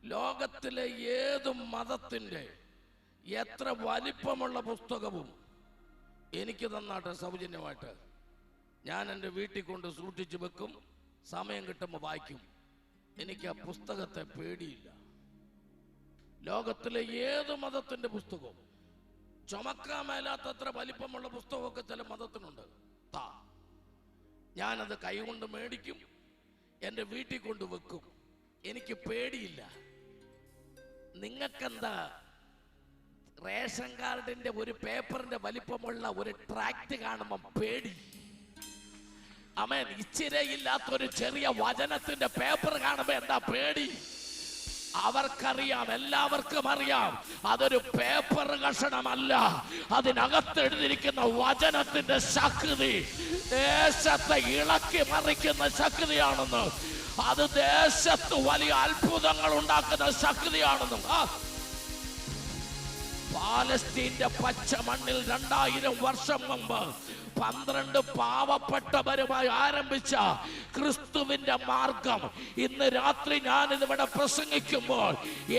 ലോകത്തിലെ ഏത് മതത്തിൻ്റെ എത്ര വലിപ്പമുള്ള പുസ്തകവും എനിക്ക് തന്നാട്ടെ സൗജന്യമായിട്ട്. ഞാൻ എൻ്റെ വീട്ടിൽ കൊണ്ട് സൂക്ഷിച്ചു വെക്കും, സമയം കിട്ടുമ്പോൾ വായിക്കും. എനിക്ക് ആ പുസ്തകത്തെ പേടിയില്ല. ലോകത്തിലെ ഏത് മതത്തിൻ്റെ പുസ്തകവും, ചുമക്കാൻ മേലാത്തത്ര വലിപ്പമുള്ള പുസ്തകമൊക്കെ ചില മതത്തിനുണ്ട്. ഞാനത് കൈകൊണ്ട് മേടിക്കും, എൻ്റെ വീട്ടിൽ കൊണ്ട് വെക്കും. എനിക്ക് പേടിയില്ല. നിങ്ങൾക്കെന്താ റേഷൻ കാർഡിന്റെ ഒരു പേപ്പറിന്റെ വലിപ്പമുള്ള ഒരു ട്രാക്ട് കാണുമ്പോൾ പേടി? ആമേൻ. ഇച്ചിരയില്ലാത്തൊരു ചെറിയ വചനത്തിന്റെ പേപ്പർ കാണുമ്പോൾ എന്താ പേടി? അവർക്കറിയാം, എല്ലാവർക്കും അറിയാം, അതൊരു പേപ്പർ കഷണമല്ല, അതിനകത്ത് എഴുതിയിരിക്കുന്ന വചനത്തിന്റെ ശക്തി ദേശത്തെ ഇളക്കി മറിക്കുന്ന ശക്തിയാണെന്ന്. അത് ദേശത്ത് വലിയ അത്ഭുതങ്ങൾ ഉണ്ടാക്കുന്ന ശക്തിയാണെന്നും. പാലസ്തീന്റെ പച്ച മണ്ണിൽ 2000 വർഷം മുമ്പ് 12 പാവപ്പെട്ടവരുമായി ആരംഭിച്ച ക്രിസ്തുവിന്റെ മാർഗം ഇന്ന് രാത്രി ഞാനിതിവിടെ പ്രസംഗിക്കുമ്പോൾ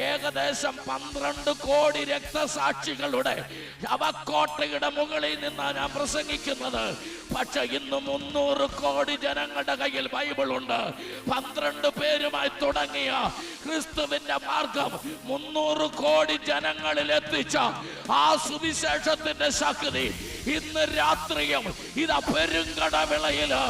ഏകദേശം 12 കോടി രക്തസാക്ഷികളുടെ ശവക്കോട്ടയുടെ മുകളിൽ നിന്നാണ് ഞാൻ പ്രസംഗിക്കുന്നത്. പക്ഷെ ഇന്ന് 300 കോടി ജനങ്ങളുടെ കയ്യിൽ ബൈബിളുണ്ട്. 12 പേരുമായി തുടങ്ങിയ ക്രിസ്തുവിന്റെ മാർഗം 300 കോടി ജനങ്ങളിൽ എത്തിച്ച ആ സുവിശേഷത്തിന്റെ ശക്തി ഇന്ന് രാത്രിയും ഇതാ പെരുങ്കടവിളയില്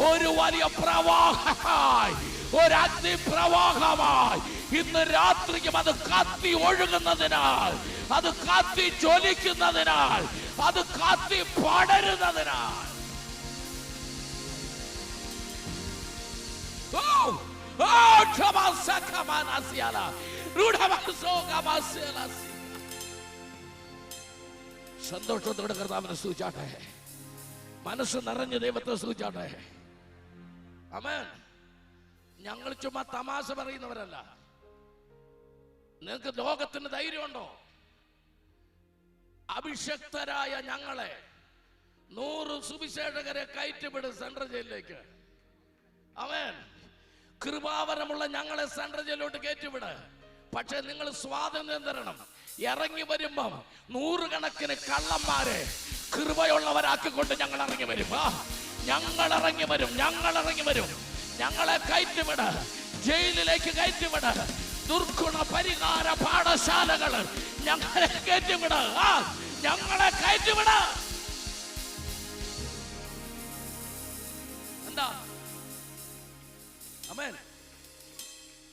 ഒരു വലിയ പ്രവാഹമായി, ഒരു അഗ്നിപ്രവാഹമായി ഇന്ന് രാത്രിയും അത് കത്തി ഒഴുകുന്നതിനാൽ, അത് കത്തി ജ്വലിക്കുന്നതിനാൽ, അത് കത്തി പടരുന്നതിനാൽ സന്തോഷത്തോടെ കർത്താവിനെ സ്തുതിച്ചാട്ടെ. മനസ്സ് നിറഞ്ഞ് ദൈവത്തെ സ്തുതിച്ചാട്ടെ. ആമേൻ. ഞങ്ങൾ ചുമ്മാ തമാശ പറയുന്നവരല്ല. നിങ്ങൾക്ക് ലോകത്തിന് ധൈര്യമുണ്ടോ? അഭിഷക്തരായ ഞങ്ങളെ 100 സുവിശേഷകരെ കയറ്റിവിടും സെൻട്രൽ ജയിലിലേക്ക്. ആമേൻ. കൃപാവരമുള്ള ഞങ്ങളെ സെൻട്രൽ ജയിലോട്ട് കയറ്റിവിട്. പക്ഷെ നിങ്ങൾ സ്വാതന്ത്ര്യം തരണം. ഇറങ്ങി വരുമ്പം 100 കണക്കിന് കള്ളന്മാരെ കൃപയുള്ളവരാക്കിക്കൊണ്ട് ഞങ്ങൾ ഇറങ്ങി വരും. ഞങ്ങൾ ഇറങ്ങി വരും. ഞങ്ങളെ കയറ്റിവിട്, ജയിലിലേക്ക് കയറ്റിവിട്. ദുർഗുണ പരിഹാര പാഠശാലകൾ ഞങ്ങളെ കയറ്റിവിട്. ഞങ്ങളെ കയറ്റിവിട്. എന്താ? ആമേൻ.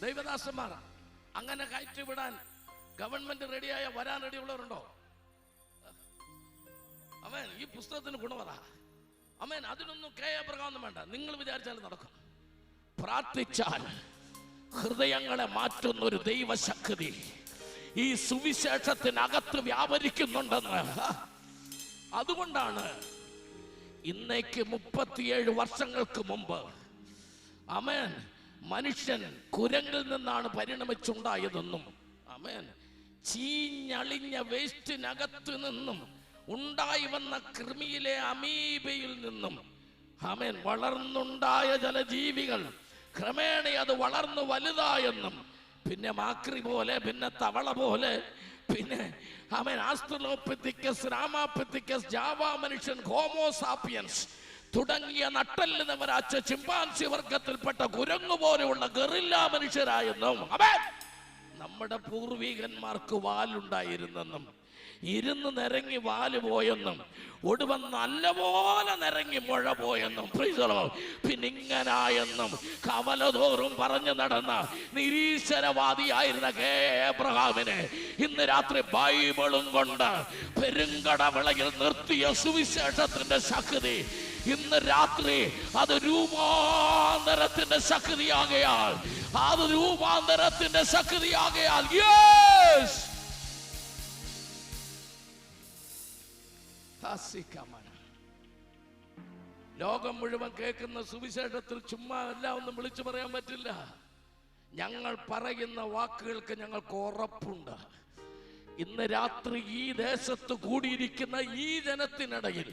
ദൈവദാസന്മാർ അങ്ങനെ കയറ്റിവിടാൻ ഗവൺമെന്റ് റെഡിയായ വരാൻ റെഡിയുള്ളവരുണ്ടോ? ആമേൻ. ഈ പുസ്തകത്തിന് ഗുണവറ. ആമേൻ. അതിനൊന്നും കേയപ്രകാരം വേണ്ട. നിങ്ങൾ വിചാരിച്ചാൽ നടക്കും. പ്രാർത്ഥിച്ചാൽ ഹൃദയങ്ങളെ മാറ്റുന്ന ഒരു ദൈവശക്തി ഈ സുവിശേഷത്തിനകത്ത് വ്യാപരിക്കുന്നുണ്ടെന്ന്. അതുകൊണ്ടാണ് ഇന്നേക്ക് 37 വർഷങ്ങൾക്ക് മുമ്പ് ആമേൻ മനുഷ്യൻ കുരങ്ങിൽ നിന്നാണ് പരിണമിച്ചുണ്ടായതെന്നും, ആമേൻ, ചീഞ്ഞളിഞ്ഞ വേസ്റ്റിനകത്ത് നിന്നും ഉണ്ടായി വന്ന കൃമിയിലെ അമീബയിൽ നിന്നും ആമേൻ വളർന്നുണ്ടായ ജലജീവികൾ ക്രമേണ അത് വളർന്നു വലുതായെന്നും, പിന്നെ മാക്രി പോലെ, പിന്നെ തവള പോലെ, പിന്നെ ആമേൻ ആസ്ട്രലോപിത്തിക്കസ്, രാമാപിത്തിക്കസ്, ജാവ മനുഷ്യൻ, ഹോമോസാപ്പിയൻസ് തുടങ്ങിയ നട്ടല്ലിനവരാച്ച ചിമ്പാൻസി വർഗത്തിൽപ്പെട്ട കുരങ്ങു പോലെയുള്ള ഗറില്ല മനുഷ്യരായെന്നും, നമ്മുടെ പൂർവികന്മാർക്ക് വാലുണ്ടായിരുന്നെന്നും, ഇരുന്ന് നിരങ്ങി വാല് പോയെന്നും, ഒടുവൻ നല്ലപോലെ നിരങ്ങി മുഴ പോയെന്നും, പിന്നെ ഇങ്ങനായെന്നും കവലതോറും പറഞ്ഞു നടന്ന നിരീശ്വരവാദിയായിരുന്ന എബ്രഹാമിനെ ഇന്ന് രാത്രി ബൈബിളും കൊണ്ട് പെരുങ്കടവിളയിൽ നിർത്തിയ സുവിശേഷത്തിന്റെ ശക്തി ഇന്ന് രാത്രി അത് രൂപാന്തരത്തിന്റെ ശക്തിയാകയാൽ, അത് രൂപാന്തരത്തിന്റെ ശക്തിയാകയാൽ യെസ് ലോകം മുഴുവൻ കേൾക്കുന്ന സുവിശേഷത്തിൽ ചുമ്മാ എല്ലാം ഒന്നും വിളിച്ചു പറയാൻ പറ്റില്ല. ഞങ്ങൾ പറയുന്ന വാക്കുകൾക്ക് ഞങ്ങൾക്ക് ഉറപ്പുണ്ട്. ഇന്ന് രാത്രി ഈ ദേശത്ത് കൂടിയിരിക്കുന്ന ഈ ജനത്തിനിടയിൽ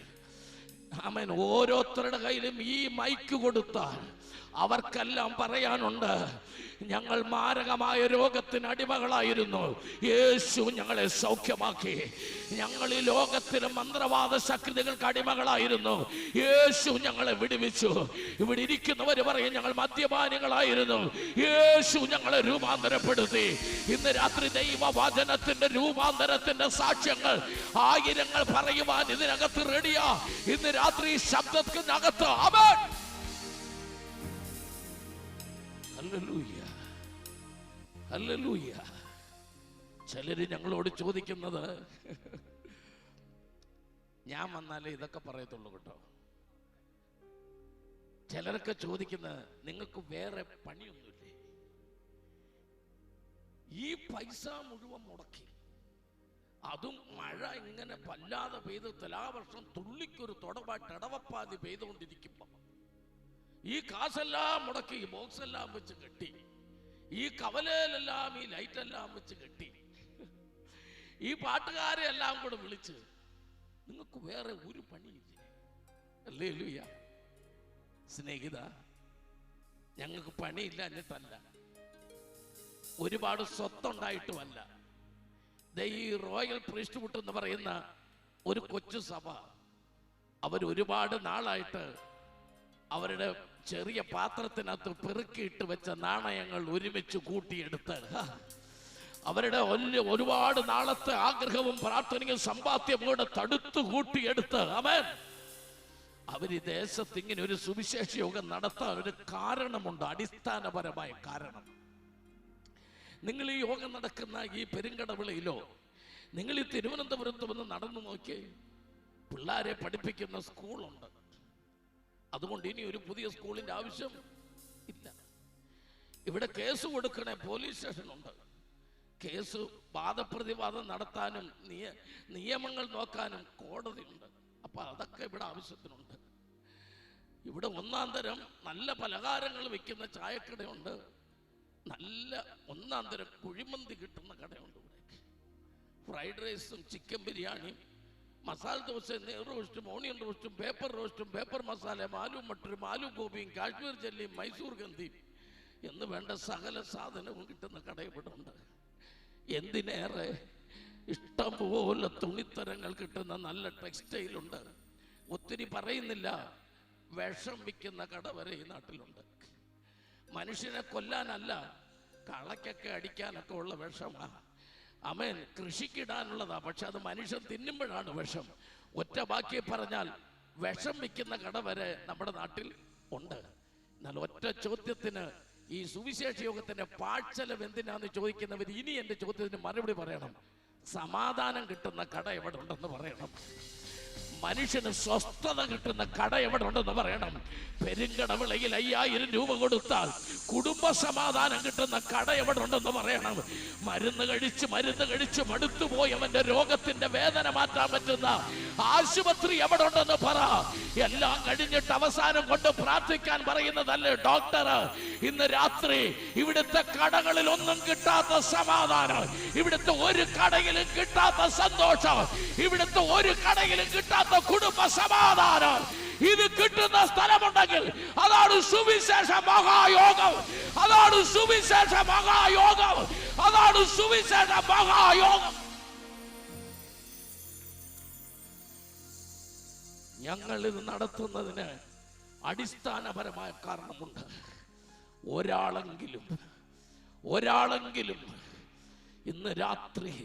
ആമേൻ ഓരോരുത്തരുടെ കയ്യിലും ഈ മൈക്ക് കൊടുത്താൽ അവർക്കെല്ലാം പറയാനുണ്ട്, ഞങ്ങൾ മാരകമായ രോഗത്തിന് അടിമകളായിരുന്നു, യേശു ഞങ്ങളെ സൗഖ്യമാക്കി. ഞങ്ങൾ ഈ ലോകത്തിലെ മന്ത്രവാദ ശക്തികൾക്ക് അടിമകളായിരുന്നു, യേശു ഞങ്ങളെ വിടുവിച്ചു. ഇവിടെ ഇരിക്കുന്നവർ പറയും, ഞങ്ങൾ മദ്യപാനികളായിരുന്നു, യേശു ഞങ്ങളെ രൂപാന്തരപ്പെടുത്തി. ഇന്ന് രാത്രി ദൈവവചനത്തിന്റെ രൂപാന്തരത്തിന്റെ സാക്ഷ്യങ്ങൾ ആയിരങ്ങൾ പറയുവാൻ ഇതിനകത്ത് റെഡിയാ. ഇന്ന് രാത്രി ശബ്ദത്തിനകത്ത് ആമേൻ. Hallelujah, hallelujah. ചിലര് ഞങ്ങളോട് ചോദിക്കുന്നത്, ഞാൻ വന്നാലേ ഇതൊക്കെ പറയത്തുള്ളൂ കേട്ടോ. ചിലരൊക്കെ ചോദിക്കുന്നത്, നിങ്ങൾക്ക് വേറെ പണിയൊന്നുമില്ലേ? ഈ പൈസ മുഴുവൻ മുടക്കി, അതും മഴ ഇങ്ങനെ വല്ലാതെ പെയ്ത് തുലാവർഷം തുള്ളിക്കൊരു തുടവായിട്ട് ഇടവപ്പാതി പെയ്തുകൊണ്ടിരിക്കുമ്പോ ഈ കാശെല്ലാം മുടക്കി, ഈ ബോക്സ് എല്ലാം വെച്ച് കെട്ടി, ഈ കവലയിലെല്ലാം ഈ ലൈറ്റെല്ലാം വെച്ച് കെട്ടി, ഈ പാട്ടുകാരെ എല്ലാം കൂടെ വിളിച്ച്, നിങ്ങൾക്ക് വേറെ ഒരു പണിയില്ലേ? ഹല്ലേലൂയ. സ്നേഹിത, ഞങ്ങൾക്ക് പണിയില്ല എന്നിട്ടല്ല, ഒരുപാട് സ്വത്തുണ്ടായിട്ടുമല്ല. ഈ റോയൽ പ്രീസ്റ്റ്ഹുഡ് എന്ന് പറയുന്ന ഒരു കൊച്ചു സഭ, അവരൊരുപാട് നാളായിട്ട് അവരുടെ ചെറിയ പാത്രത്തിനകത്ത് പെറുക്കിയിട്ട് വെച്ച നാണയങ്ങൾ ഒരുമിച്ച് കൂട്ടിയെടുത്ത്, അവരുടെ ഒരുപാട് നാളത്തെ ആഗ്രഹവും പ്രാർത്ഥനയും സമ്പാദ്യം കൂടെ തടുത്തു കൂട്ടിയെടുത്ത്, ആമേൻ, അവര് ദേശത്ത് ഇങ്ങനെ ഒരു സുവിശേഷ യോഗം നടത്താൻ ഒരു കാരണമുണ്ട്, അടിസ്ഥാനപരമായ കാരണം. നിങ്ങൾ ഈ യോഗം നടക്കുന്ന ഈ പെരുങ്കടവിളയിലോ, നിങ്ങൾ ഈ തിരുവനന്തപുരത്ത് വന്ന് നടന്നു നോക്കി, പിള്ളേരെ പഠിപ്പിക്കുന്ന സ്കൂളുണ്ട്. അതുകൊണ്ട് ഇനി ഒരു പുതിയ സ്കൂളിന്റെ ആവശ്യം ഇല്ല. ഇവിടെ കേസ് കൊടുക്കണേ പോലീസ് സ്റ്റേഷനുണ്ട്, കേസ് വാദപ്രതിവാദം നടത്താനും നിയമങ്ങൾ നോക്കാനും കോടതിയുണ്ട്. അപ്പൊ അതൊക്കെ ഇവിടെ ആവശ്യത്തിനുണ്ട്. ഇവിടെ ഒന്നാം തരം നല്ല പലഹാരങ്ങൾ വിൽക്കുന്ന ചായക്കടയുണ്ട്, നല്ല ഒന്നാം തരം കുഴിമന്തി കിട്ടുന്ന കടയുണ്ട്. ഇവിടെ ഫ്രൈഡ് റൈസും ചിക്കൻ ബിരിയാണിയും മസാല ദോശ, നെയ് റോസ്റ്റും, ഓണിയൻ റോസ്റ്റും, പേപ്പർ റോസ്റ്റും, പേപ്പർ മസാലയും, ആലു മട്ടറും, ആലു ഗോപിയും, കാശ്മീർ ജല്ലിയും, മൈസൂർ ഗന്ധിയും എന്ന് വേണ്ട സകല സാധനവും കിട്ടുന്ന കട ഇവിടെ ഉണ്ട്. എന്തിനേറെ ഇഷ്ടംപോലെ തുണിത്തരങ്ങൾ കിട്ടുന്ന നല്ല ടെക്സ്റ്റൈലുണ്ട്. ഒത്തിരി പറയുന്നില്ല, വിഷം വിൽക്കുന്ന കട വരെ ഈ നാട്ടിലുണ്ട്. മനുഷ്യനെ കൊല്ലാനല്ല, കളക്കൊക്കെ അടിക്കാനൊക്കെ ഉള്ള വിഷമാണ്. ആമേൻ, കൃഷിക്കിടാനുള്ളതാ, പക്ഷെ അത് മനുഷ്യൻ തിന്നുമ്പോഴാണ് വിഷം. ഒറ്റ ബാക്കി പറഞ്ഞാൽ വിഷം വിൽക്കുന്ന കട വരെ നമ്മുടെ നാട്ടിൽ ഉണ്ട്. എന്നാൽ ഒറ്റ ചോദ്യത്തിന്, ഈ സുവിശേഷ യോഗത്തിന്റെ പാഴ്ചെലവ് എന്തിനാന്ന് ചോദിക്കുന്നവർ ഇനി എന്റെ ചോദ്യത്തിന് മറുപടി പറയണം. സമാധാനം കിട്ടുന്ന കട എവിടെ ഉണ്ടെന്ന് പറയണം. മനുഷ്യന് സ്വസ്ഥത കിട്ടുന്ന കട എവിടെ ഉണ്ടെന്ന് പറയണം. പെരുങ്കടവിളയിൽ 5000 രൂപ കൊടുത്താൽ കുടുംബ സമാധാനം കിട്ടുന്ന കട എവിടെ ഉണ്ടെന്ന് പറയണം. മരുന്ന് കഴിച്ച് മടുത്തുപോയവന്റെ രോഗത്തിന്റെ വേദന മാറ്റാൻ പറ്റുന്ന ആശുപത്രി എവിടെ ഉണ്ടെന്ന് പറ. എല്ലാം കഴിഞ്ഞിട്ട് അവസാനം കൊണ്ട് പ്രാർത്ഥിക്കാൻ പറയുന്നതല്ലേ ഡോക്ടർ. ഇന്ന് രാത്രി ഇവിടുത്തെ കടകളിൽ ഒന്നും കിട്ടാത്ത സമാധാനം, ഇവിടുത്തെ ഒരു കടയിലും കിട്ടാത്ത സന്തോഷം, ഇവിടുത്തെ ഒരു കടയിലും കിട്ടാത്ത കുടുംബ സമാധാനം ഇത് കിട്ടുന്ന സ്ഥലമുണ്ടെങ്കിൽ അതാണ് സുവിശേഷ മഹായോഗം. അതാണ് സുവിശേഷ മഹായോഗം. അതാണ് സുവിശേഷ മഹായോഗം. ഞങ്ങൾ ഇത് നടത്തുന്നതിന് അടിസ്ഥാനപരമായ കാരണമുണ്ട്. ഒരാളെങ്കിലും ഇന്ന് രാത്രി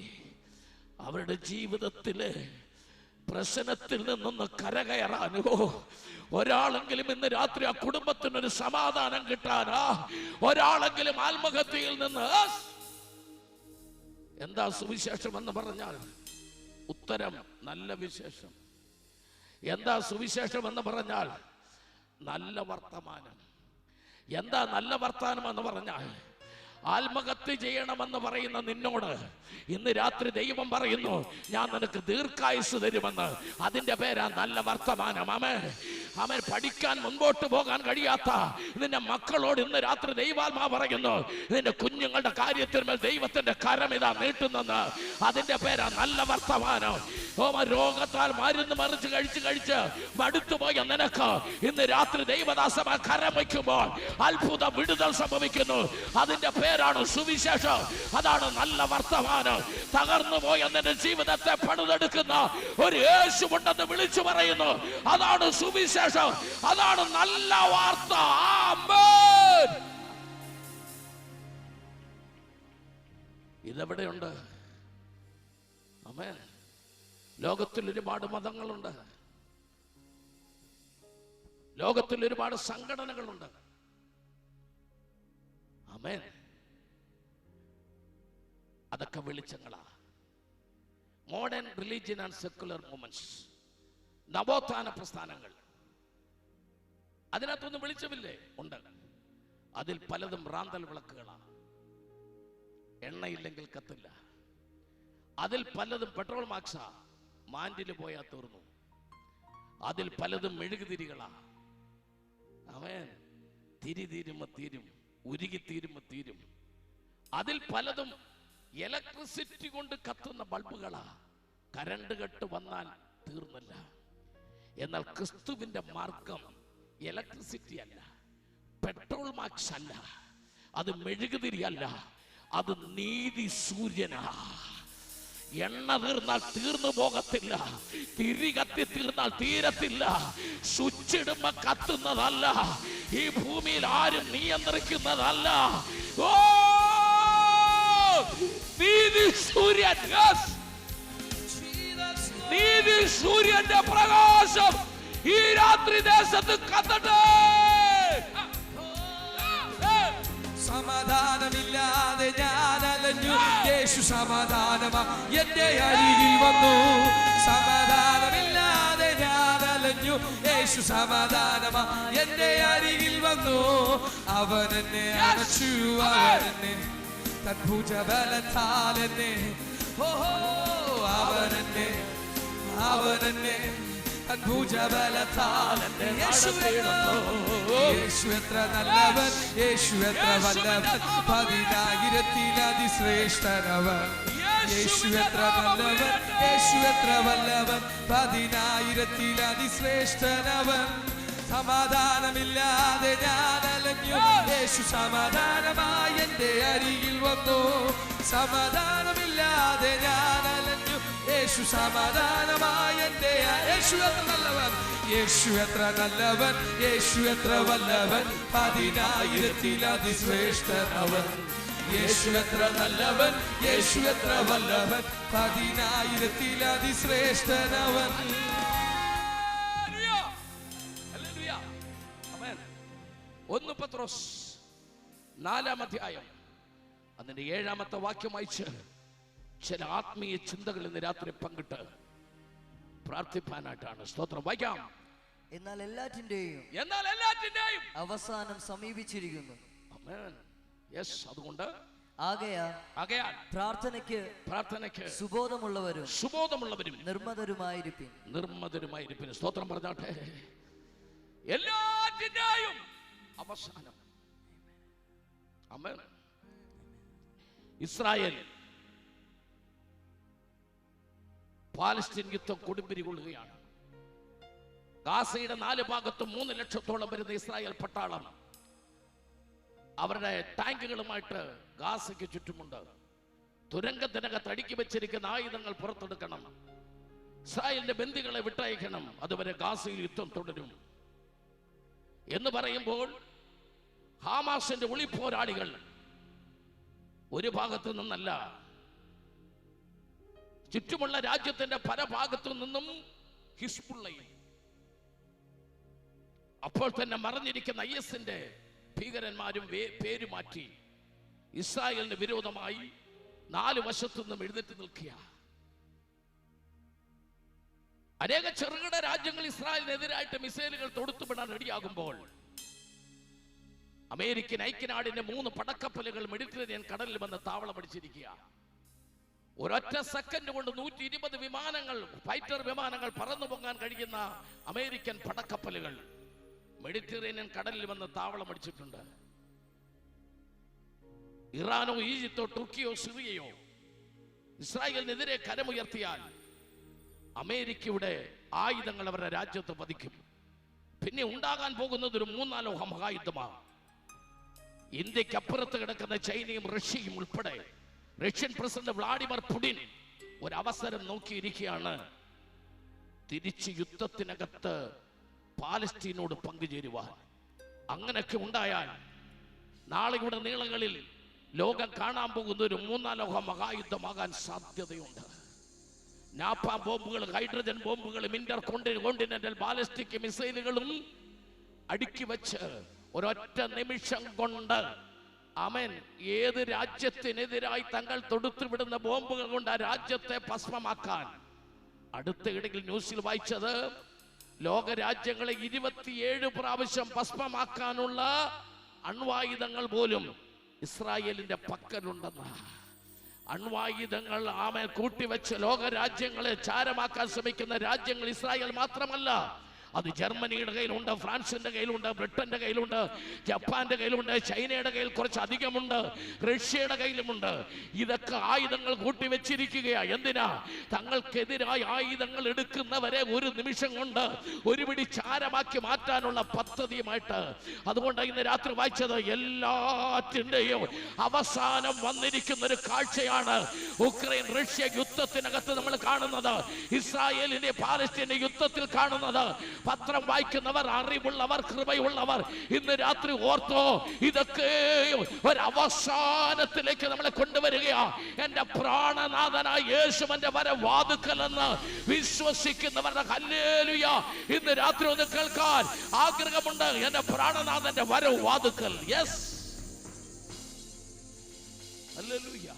അവരുടെ ജീവിതത്തിലെ പ്രശ്നത്തിൽ നിന്നൊന്ന് കരകയറാനോ, ഒരാളെങ്കിലും ഇന്ന് രാത്രി ആ കുടുംബത്തിനൊരു സമാധാനം കിട്ടാനാ, ഒരാളെങ്കിലും ആത്മഹത്യയിൽ നിന്ന്. എന്താ സുവിശേഷം എന്ന് പറഞ്ഞാൽ ഉത്തരം നല്ല വിശേഷം. എന്താ സുവിശേഷം എന്ന് പറഞ്ഞാൽ നല്ല വർത്തമാനം. എന്താ നല്ല വർത്തമാനം എന്ന് പറഞ്ഞാൽ ആത്മഹത്യ ചെയ്യണമെന്ന് പറയുന്ന നിന്നോട് ഇന്ന് രാത്രി ദൈവം പറയുന്നു, ഞാൻ നിനക്ക് ദീർഘായുസ് തരുമെന്ന്. അതിന്റെ പേരാ നല്ല വർത്തമാനം. ആമേൻ. പഠിക്കാൻ മുൻപോട്ട് പോകാൻ കഴിയാത്ത നിന്റെ മക്കളോട് ഇന്ന് രാത്രി ദൈവാത്മാ പറയുന്നു, നിന്റെ കുഞ്ഞുങ്ങളുടെ കാര്യത്തിൽ മേൽ ദൈവത്തിന്റെ കരം ഇതാ നീട്ടുന്നെന്ന്. അതിന്റെ പേരാ നല്ല വർത്തമാനം. രോഗത്താൽ മരുന്ന് മറിച്ച് കഴിച്ച് മടുത്തുപോയ നിനക്ക് ഇന്ന് രാത്രി ദൈവദാസമ കരം വയ്ക്കുമ്പോൾ അത്ഭുത വിടുതൽ സംഭവിക്കുന്നു. അതിന്റെ പേരാണ് സുവിശേഷം. അതാണ് നല്ല വർത്തമാനം. തകർന്നു പോയ നിന്റെ ജീവിതത്തെ പണിതെടുക്കുന്ന ഒരു യേശുവുണ്ടെന്ന് വിളിച്ചു പറയുന്നു. അതാണ് സുവിശേഷം. അതാണ് നല്ല വാർത്ത. ആമേൻ. ഇതെവിടെയുണ്ട്? ആമേൻ. ലോകത്തിൽ ഒരുപാട് മതങ്ങളുണ്ട്, ലോകത്തിൽ ഒരുപാട് സംഘടനകളുണ്ട്. ആമേൻ. അതൊക്കെ വെളിച്ചങ്ങളാ. Modern religion and secular movements, നവോത്ഥാന പ്രസ്ഥാനങ്ങൾ, അതിനകത്തൊന്നും വെളിച്ചമില്ലേ? ഉണ്ട്. അതിൽ പലതും റാന്തൽ വിളക്കുകളാണ്. എണ്ണയില്ലെങ്കിൽ കത്തില്ല. അതിൽ പലതും പെട്രോൾ മാക്സാ, മാൻഡില് പോയാൽ തീർന്നു. അതിൽ പലതും മെഴുകുതിരികളാ. അവൻ തിരി തീരുമ്പോ തീരും, ഉരുകി തീരുമ്പോ തീരും. അതിൽ പലതും ഇലക്ട്രിസിറ്റി കൊണ്ട് കത്തുന്ന ബൾബുകളാ. കരണ്ട് കെട്ട് വന്നാൽ തീർന്നില്ല. എന്നാൽ ക്രിസ്തുവിന്റെ മാർഗം ഇലക്ട്രിസിറ്റി അല്ല, പെട്രോൾ മാക്സ് അല്ല, അത് മെഴുകുതിരി അല്ല, അത് നീതി സൂര്യനാ. എണ്ണ തീർന്നാൽ തീർന്നു പോകത്തില്ല, തിരി കത്തി തീർന്നാൽ തീരത്തില്ല. സ്വിച്ചിടുമ്പോ കത്തുന്നതല്ല, ഈ ഭൂമിയിൽ ആരും നിയന്ത്രിക്കുന്നതല്ല. ഓ നീതി സൂര്യൻ, നീതി സൂര്യന്റെ പ്രകാശം ഈ രാത്രി ദേശത്ത് കത്തട്ടെ. സമാധാനമില്ലാതെ ഞാൻ അലഞ്ഞു, യേശു സമാധാനമാ എന്റെ അരികിൽ വന്നു. സമാധാനമില്ലാതെ ഞാൻ അലഞ്ഞു, യേശു സമാധാനമാ എന്റെ അരികിൽ വന്നു. അവൻ എന്നെ അണച്ചു, അവൻ എന്നെ തൻ ഭുജബലത്താൽ എന്നെ, ഓഹോ അവൻ എന്നെ തൻ ഭുജബലത്താൽ എന്നെ. യേശു എത്ര നല്ലവൻ, യേശു എത്ര വല്ലവൻ, 10,000 ശ്രേഷ്ഠനവൻ. യേശു എത്ര നല്ലവൻ, യേശു എത്ര വല്ലവൻ, 10,000 ശ്രേഷ്ഠനവൻ. സമാധാനമില്ലാതെ ഞാൻ അലഞ്ഞു, യേശു സമാധാനമായി എന്റെ അരികിൽ വന്നു. സമാധാനമില്ലാതെ ഞാൻ അലഞ്ഞു, യേശു സമാധാനമായി എന്റെ. യേശു എത്ര നല്ലവൻ, യേശു എത്ര നല്ലവൻ, യേശു എത്ര വല്ലവൻ, 10,000 ശ്രേഷ്ഠനവൻ. യേശു എത്ര നല്ലവൻ, യേശു എത്ര വല്ലവൻ, 10,000 ശ്രേഷ്ഠനവൻ. 1 പത്രോസ് 4-ാം അധ്യായം അതിന്റെ 7-ാമത്തെ വാക്യം വായിച്ച് ചില ആത്മീയ ചിന്തകൾ ഇന്ന് രാത്രി പങ്കിട്ട് പ്രാർത്ഥിപ്പാനായിട്ടാണ്. സ്തോത്രം. വായിക്കാം. എന്നാൽ എല്ലാറ്റിന്റെയും അവസാനം സമീപിച്ചിരിക്കുന്നു. ആമേൻ. യെസ്. അതുകൊണ്ട് ആകയാൽ പ്രാർത്ഥനയ്ക്ക് സുബോധമുള്ളവരും നിർമ്മതരുമായിരിപ്പിൻ. സ്തോത്രം പറഞ്ഞാട്ടെ. എല്ലാറ്റിന്റെയും അവസാനം. ആമേൻ. ഇസ്രായേൽ പാലസ്തീൻ യുദ്ധം കൊടുമ്പിരി കൊള്ളുകയാണ്. ഗാസയുടെ 4 ഭാഗത്തും 3 ലക്ഷത്തോളം വരുന്ന ഇസ്രായേൽ പട്ടാളം അവരുടെ ടാങ്കുകളുമായിട്ട് ഗാസയ്ക്ക് ചുറ്റുമുണ്ട്. തുരങ്കത്തിനകത്ത് അടുക്കി വെച്ചിരിക്കുന്ന ആയുധങ്ങൾ പുറത്തെടുക്കണം. ഇസ്രായേലിന്റെ ബന്ദികളെ വിട്ടയക്കണം. അതുവരെ ഗാസയിൽ യുദ്ധം തുടരും എന്ന് പറയുമ്പോൾ ഹമാസിന്റെ ഒളിപ്പോരാളികൾ ഒരു ഭാഗത്തു നിന്നല്ല, ചുറ്റുമുള്ള രാജ്യത്തിന്റെ പല ഭാഗത്തു നിന്നും ഹിസ്ബുള്ളയും, അപ്പോൾ തന്നെ മറഞ്ഞിരിക്കുന്ന IS-ന്റെ ഭീകരന്മാരും പേര് മാറ്റി ഇസ്രായേലിന് വിരോധമായി 4 വശത്തു നിന്നും എഴുന്നേറ്റ് നിൽക്കുക. അനേക ചെറുകിട രാജ്യങ്ങൾ ഇസ്രായേലിനെതിരായിട്ട് മിസൈലുകൾ തൊടുത്തുവിടാൻ റെഡിയാകുമ്പോൾ അമേരിക്കൻ ഐക്യനാടിന്റെ 3 പടക്കപ്പലുകൾ മെഡിറ്ററേനിയൻ കടലിൽ വന്ന് താവളം അടിച്ചിരിക്കുക. ഒരൊറ്റ സെക്കൻഡ് കൊണ്ട് 120 വിമാനങ്ങൾ, ഫൈറ്റർ വിമാനങ്ങൾ പറന്നു പോകാൻ കഴിയുന്ന അമേരിക്കൻ പടക്കപ്പലുകൾ മെഡിറ്ററേനിയൻ കടലിൽ വന്ന് താവളം അടിച്ചിട്ടുണ്ട്. ഇറാനോ ഈജിപ്തോ തുർക്കിയോ സിറിയയോ ഇസ്രായേലിനെതിരെ കരമുയർത്തിയാൽ അമേരിക്കയുടെ ആയുധങ്ങൾ അവരുടെ രാജ്യത്ത് പതിക്കും. പിന്നെ ഉണ്ടാകാൻ പോകുന്നത് ഒരു 3-4 ലോക മഹായുദ്ധമാണ്. ഇന്ത്യക്ക് അപ്പുറത്ത് കിടക്കുന്ന ചൈനയും റഷ്യയും ഉൾപ്പെടെ റഷ്യൻ പ്രസിഡന്റ് വ്ളാഡിമിർ പുടിൻ ഒരവസരം നോക്കിയിരിക്കുകയാണ് തിരിച്ച് യുദ്ധത്തിനകത്ത് പാലസ്തീനോട് പങ്കുചേരുവാൻ. അങ്ങനെയൊക്കെ ഉണ്ടായാൽ നാളെയുടെ നീളങ്ങളിൽ ലോകം കാണാൻ പോകുന്ന ഒരു 3-4 ലോക മഹായുദ്ധമാകാൻ സാധ്യതയുണ്ട്. നാപ്പാം ബോംബുകൾ, ഹൈഡ്രജൻ ബോംബുകളും ഇന്റർ കോണ്ടിനെന്റൽ ബാലിസ്റ്റിക് മിസൈലുകളും അടുക്കി വെച്ച് ഒരൊറ്റ നിമിഷം കൊണ്ട് ആമേൻ ഏത് രാജ്യത്തിനെതിരായി തങ്ങൾ തൊടുത്തുവിടുന്ന ബോംബുകൾ കൊണ്ട് ആ രാജ്യത്തെ ഭസ്മമാക്കാൻ. അടുത്തിടയിൽ ന്യൂസിൽ വായിച്ചത് ലോക രാജ്യങ്ങളെ 27 പ്രാവശ്യം ഭസ്മമാക്കാനുള്ള അണ്വായുധങ്ങൾ പോലും ഇസ്രായേലിന്റെ പക്കലുണ്ടെന്ന്. അണ്വായുധങ്ങൾ ആമേൻ കൂട്ടിവെച്ച് ലോക രാജ്യങ്ങളെ ചാരമാക്കാൻ ശ്രമിക്കുന്ന രാജ്യങ്ങൾ ഇസ്രായേൽ മാത്രമല്ല, അത് ജർമ്മനിയുടെ കയ്യിലുണ്ട്, ഫ്രാൻസിന്റെ കയ്യിലുണ്ട്, ബ്രിട്ടന്റെ കയ്യിലുണ്ട്, ജപ്പാന്റെ കയ്യിലുണ്ട്, ചൈനയുടെ കയ്യിൽ കുറച്ച് അധികമുണ്ട്, റഷ്യയുടെ കയ്യിലുമുണ്ട്. ഇതൊക്കെ ആയുധങ്ങൾ കൂട്ടിവെച്ചിരിക്കുകയാ. എന്തിനാ? തങ്ങൾക്കെതിരായി ആയുധങ്ങൾ എടുക്കുന്നവരെ ഒരു നിമിഷം കൊണ്ട് ഒരു പിടി ചാരമാക്കി മാറ്റാനുള്ള പദ്ധതിയുമായിട്ട്. അതുകൊണ്ട് ഇന്ന് രാത്രി വായിച്ചത് എല്ലാറ്റിന്റെയും അവസാനം വന്നിരിക്കുന്ന ഒരു കാഴ്ചയാണ് ഉക്രൈൻ റഷ്യ യുദ്ധത്തിനകത്ത് നമ്മൾ കാണുന്നത്, ഇസ്രായേലിന്റെ പാലസ്തീന്റെ യുദ്ധത്തിൽ കാണുന്നത്. പത്രം വായിക്കുന്നവർ, അറിവുള്ളവർ, കൃപയുള്ളവർ ഇന്ന് രാത്രി ഓർത്തോ, ഇതൊക്കെ ഒരു അവസാനത്തിലേക്ക് നമ്മളെ കൊണ്ടുവരികയാ. എന്റെ പ്രാണനാഥനായ യേശുവിന്റെ വരവാതുക്കലെന്ന് വിശ്വസിക്കുന്നവരുടെ ഹല്ലേലൂയ ഇന്ന് രാത്രി ഒന്ന് കേൾക്കാൻ ആഗ്രഹമുണ്ട്. എന്റെ പ്രാണനാഥന്റെ വരവാതുക്കൽ. Yes, hallelujah.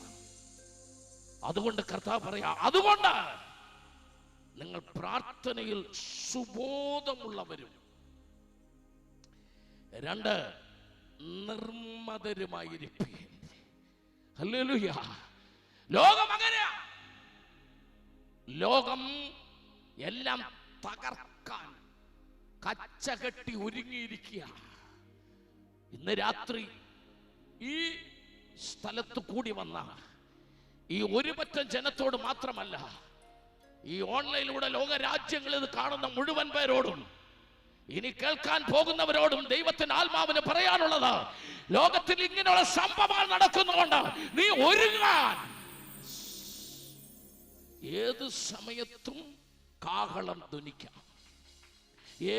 അതുകൊണ്ട് കർത്താവ് പറയാ, അതുകൊണ്ട് നിങ്ങൾ പ്രാർത്ഥനയിൽ സുബോധമുള്ളവരും 2 നിർമ്മതരുമായിരിക്കും. ഹല്ലേലൂയ. ലോകം അങ്ങനെയാ. ലോകം എല്ലാം തകർക്കാൻ കച്ചകെട്ടി ഒരുങ്ങിയിരിക്കുക. ഇന്ന് രാത്രി ഈ സ്ഥലത്ത് കൂടി വന്ന ഈ ഒരു പറ്റം ജനത്തോട് മാത്രമല്ല, ഈ ഓൺലൈനിലൂടെ ലോക രാജ്യങ്ങളിൽ ഇത് കാണുന്ന മുഴുവൻ പേരോടും, ഇനി കേൾക്കാൻ പോകുന്നവരോടും ദൈവത്തിന്റെ ആത്മാവിന് പറയാനുള്ളത്, ലോകത്തിൽ ഇങ്ങനെയുള്ള സംഭവങ്ങൾ നടക്കുന്നുണ്ട്, നീ ഒരുങ്ങാൻ. ഏത് സമയത്തും കാഹളം ധ്വനിക്കാം.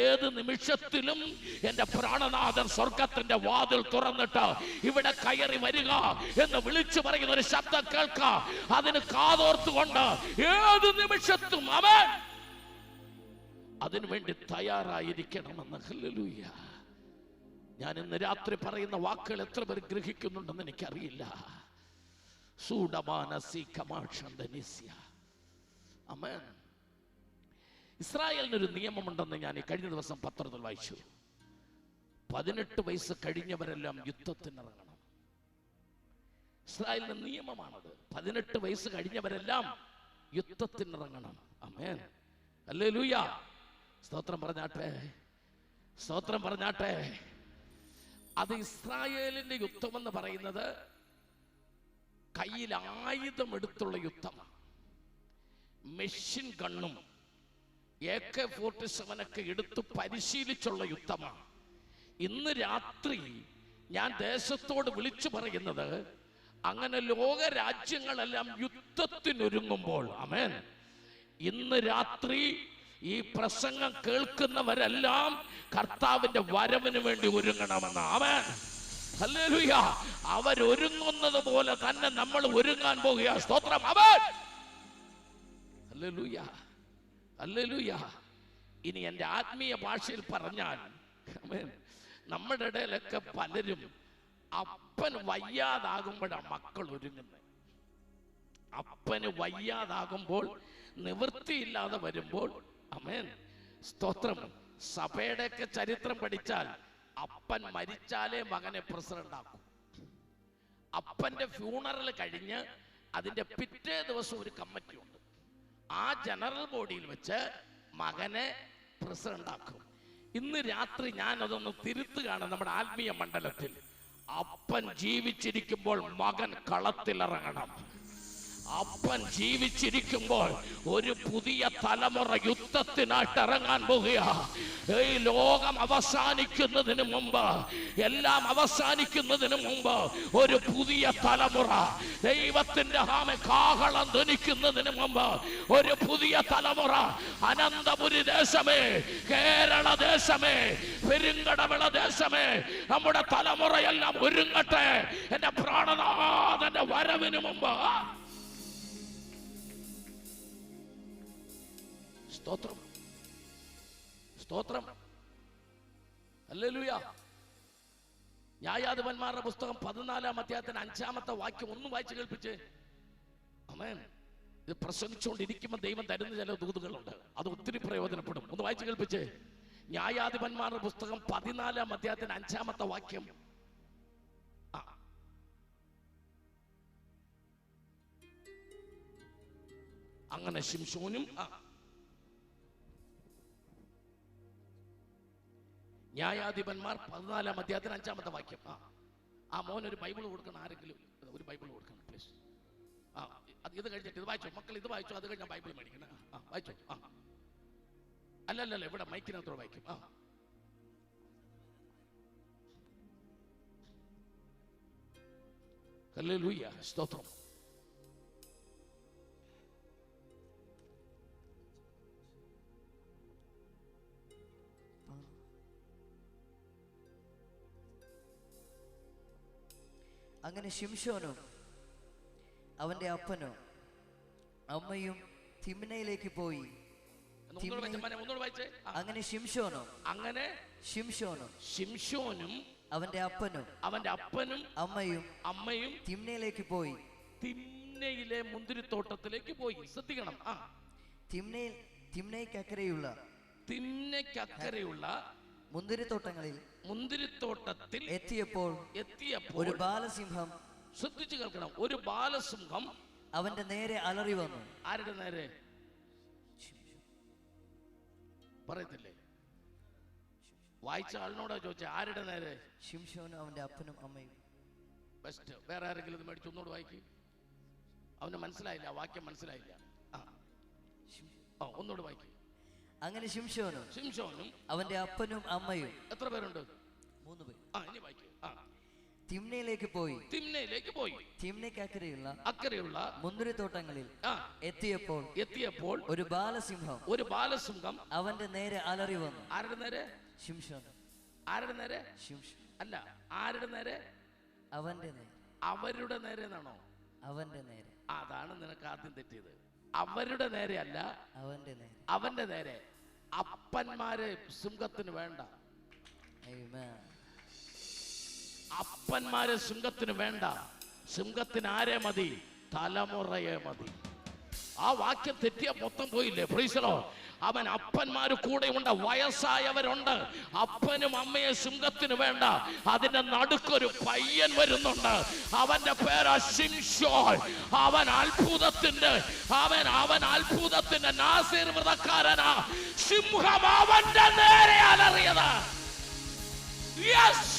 ഏത് നിമിഷത്തിലും എന്റെ പ്രാണനാഥൻ സ്വർഗത്തിന്റെ വാതിൽ തുറന്നിട്ട് ഇവിടെ കയറി വരിക എന്ന് വിളിച്ചു പറയുന്ന ഒരു ശബ്ദം കേൾക്കാം. അതിന് കാതോർത്തുകൊണ്ട് ഏത് നിമിഷത്തും അവൻ അതിനുവേണ്ടി തയ്യാറായിരിക്കണമെന്ന്. ഹല്ലേലൂയ. ഞാൻ ഇന്ന് രാത്രി പറയുന്ന വാക്കുകൾ എത്ര പേർ ഗ്രഹിക്കുന്നുണ്ടെന്ന് എനിക്കറിയില്ല. ആമേൻ. ഇസ്രായേലിനൊരു നിയമമുണ്ടെന്ന് ഞാൻ ഈ കഴിഞ്ഞ ദിവസം പത്രത്തിൽ വായിച്ചു. 18 വയസ്സ് കഴിഞ്ഞവരെല്ലാം യുദ്ധത്തിനിറങ്ങണം. ഇസ്രായേലിന്റെ നിയമമാണത്. 18 വയസ്സ് കഴിഞ്ഞവരെല്ലാം യുദ്ധത്തിനിറങ്ങണം. ആമേൻ. ഹല്ലേലൂയ. സ്തോത്രം പറഞ്ഞാട്ടെ, സ്തോത്രം പറഞ്ഞാട്ടെ. അത് ഇസ്രായേലിന്റെ യുദ്ധം എന്ന് പറയുന്നത് കയ്യിൽ ആയുധമെടുത്തുള്ള യുദ്ധമാണ്. മെഷീൻ ഗണ്ണും AK-47 ഒക്കെ എടുത്ത് പരിശീലിച്ചുള്ള യുദ്ധമാണ്. ഇന്ന് രാത്രി ഞാൻ ദേശത്തോട് വിളിച്ചു പറയുന്നത്, അങ്ങനെ ലോക രാജ്യങ്ങളെല്ലാം യുദ്ധത്തിനൊരുങ്ങുമ്പോൾ, ആമേൻ, ഇന്ന് രാത്രി ഈ പ്രസംഗം കേൾക്കുന്നവരെല്ലാം കർത്താവിന്റെ വരവിന് വേണ്ടി ഒരുങ്ങണമെന്ന്. ആമേൻ. ഹല്ലേലൂയ. അവരൊരുങ്ങുന്നത് പോലെ തന്നെ നമ്മൾ ഒരുങ്ങാൻ പോകുക. സ്തോത്രം. ആമേൻ. ഹല്ലേലൂയ. ഹല്ലേലൂയ. ഇനി എൻ്റെ ആത്മീയ ഭാഷയിൽ പറഞ്ഞാൽ, ആമേൻ, നമ്മുടെ ഇടയിലൊക്കെ പലരും അപ്പൻ വയ്യാതാകുമ്പോഴാണ് മക്കൾ ഒരുങ്ങുന്നത്. അപ്പന് വയ്യാതാകുമ്പോൾ, നിവൃത്തിയില്ലാതെ വരുമ്പോൾ, ആമേൻ, സ്തോത്രം, സഭയുടെയൊക്കെ ചരിത്രം പഠിച്ചാൽ അപ്പൻ മരിച്ചാലേ മകനെ പ്രസിഡന്റ് ആക്കും. അപ്പന്റെ ഫ്യൂണറൽ കഴിഞ്ഞ് അതിന്റെ പിറ്റേ ദിവസം ഒരു കമ്മിറ്റി ഉണ്ട്. ആ ജനറൽ ബോഡിയിൽ വെച്ച് മകനെ പ്രസിഡന്റ് ആക്കും. ഇന്ന് രാത്രി ഞാൻ അതൊന്ന് തിരുത്തുകയാണ്. നമ്മുടെ ആത്മീയ മണ്ഡലത്തിൽ അപ്പൻ ജീവിച്ചിരിക്കുമ്പോൾ മകൻ കളത്തിലിറങ്ങണം. അപ്പൻ ജീവിച്ചിരിക്കുമ്പോൾ ഒരു പുതിയ തലമുറ യുദ്ധത്തിനായിട്ട് ഇറങ്ങാൻ പോകുക. ഈ ലോകം അവസാനിക്കുന്നതിന് മുമ്പ്, എല്ലാം അവസാനിക്കുന്നതിന് മുമ്പ് ഒരു പുതിയ തലമുറ, ദൈവത്തിന്റെ കാഹളം ധ്വനിക്കുന്നതിന് മുമ്പ് ഒരു പുതിയ തലമുറ. അനന്തപുരി ദേശമേ, കേരള ദേശമേ, പെരുങ്കടവിള ദേശമേ, നമ്മുടെ തലമുറയെല്ലാം ഒരുങ്ങട്ടെ എന്റെ പ്രാണനാഥന്റെ വരവിന് മുമ്പ്. സ്തോത്രം, സ്തോത്രം, ഹല്ലേലൂയ. ന്യായാധിപന്മാരുടെ പുസ്തകം 14-ാം അധ്യായത്തിന് 5-ാമത്തെ വാക്യം ഒന്ന് വായിച്ചു കേൾപ്പിച്ചേ. ആമേൻ. ഇത് പ്രസംഗിച്ചുകൊണ്ടിരിക്കുമ്പോൾ ദൈവം തരുന്ന ചില ദൂതുകളുണ്ട്, അത് ഒത്തിരി പ്രയോജനപ്പെടും. ഒന്ന് വായിച്ചു കേൾപ്പിച്ചേ. ന്യായാധിപന്മാരുടെ പുസ്തകം 14-ാം അധ്യായത്തിന് 5-ാമത്തെ വാക്യം. അങ്ങനെ ശിംശോനും ന്യായാധിപന്മാർ 14-ാം അധ്യായത്തിന് 5-ാമത്തെ വാക്യം. ആ മോൻ ഒരു ബൈബിൾ കൊടുക്കണം, ആരെങ്കിലും ഒരു ബൈബിൾ കൊടുക്കണം പ്ലീസ്. ഇത് കഴിഞ്ഞിട്ട് ഇത് വായിച്ചോ മക്കൾ, ഇത് വായിച്ചോ, അത് കഴിഞ്ഞാൽ ബൈബിൾ മേടിക്കണം. വായിച്ചോ. അല്ലല്ല, ഇവിടെ മൈക്കിനകത്തോടെ വായിക്കും. ഹല്ലേലൂയ, സ്തോത്രം. അങ്ങനെ ശിംശോനും അവന്റെ അപ്പനും അമ്മയും തിമ്നയിലേക്ക് പോയി. അങ്ങനെ ശിംശോനും അവന്റെ അപ്പനും അമ്മയും തിമ്നയിലേക്ക് പോയി. തിമ്നയിലെ മുന്തിരിത്തോട്ടത്തിലേക്ക് പോയി. ശ്രദ്ധിക്കണം. തിമ്നയ്ക്കക്കരെയുള്ള മുന്തിരിത്തോട്ടത്തിൽ എത്തിയപ്പോൾ ഒരു ബാലസിംഹം, ശ്രദ്ധിച്ചു കേൾക്കണം, ഒരു ബാലസിംഹം അവന്റെ നേരെ അലറി വന്നു. ആരുടെ നേരെ പറയത്തില്ലേ? വായിച്ച ആളിനോടാ ചോദിച്ച ആരുടെ നേരെ? ശിംശോനും അവന്റെ അപ്പനും അമ്മയും. ബെസ്റ്റ്. വേറെ ആരെങ്കിലും ഇത് മേടിച്ച് ഒന്നുകൂടെ വായിക്കും. അവന് മനസ്സിലായില്ല, വാക്യം മനസ്സിലായില്ല. ഒന്നുകൂടെ വായിക്കും. അങ്ങനെ ശിംശോനും അവന്റെ അപ്പനും അമ്മയും. എത്ര പേരുണ്ട്? 3 പേർ. ഇനി വായിക്കും. തിമ്നയിലേക്ക് പോയി. അക്കരെയുള്ള മുന്തിരിത്തോട്ടങ്ങളിൽ എത്തിയപ്പോൾ ഒരു ബാലസിംഹം അവന്റെ നേരെ അലറി വന്നു. ആരുടെ നേരെ? ശിംശോൻ. ആരുടെ നേരെ? അല്ല, ആരുടെ നേരെ? അവന്റെ നേരെ. അവരുടെ നേരെ എന്നാണോ? അവന്റെ നേരെ. അതാണ് നിനക്ക് ആദ്യം തെറ്റിയത്. അവരുടെ നേരെ അല്ല, അവന്റെ നേരെ. അപ്പന്മാരെ സിംഹത്തിന് വേണ്ട. അപ്പന്മാരെ സിംഹത്തിന് വേണ്ട. സിംഹത്തിന് ആരെ മതി? തലമുറയെ മതി. ആ വാക്യം തെറ്റിയ മൊത്തം പോയില്ലേ? Praise the Lord. അവൻ അപ്പന്മാര് കൂടെ ഉണ്ട്, വയസ്സായവരുണ്ട്. അപ്പനും അമ്മയെ സിംഹത്തിന് വേണ്ട. അതിന്റെ നടുക്കൊരു പയ്യൻ വരുന്നുണ്ട്. അവന്റെ പേര് ശിംശോൻ. അവൻ അത്ഭുതത്തിന്റെ നാസീർ വ്രതക്കാരനാ. സിംഹം അവന്റെ നേരെ അലറിയത്. യെസ്.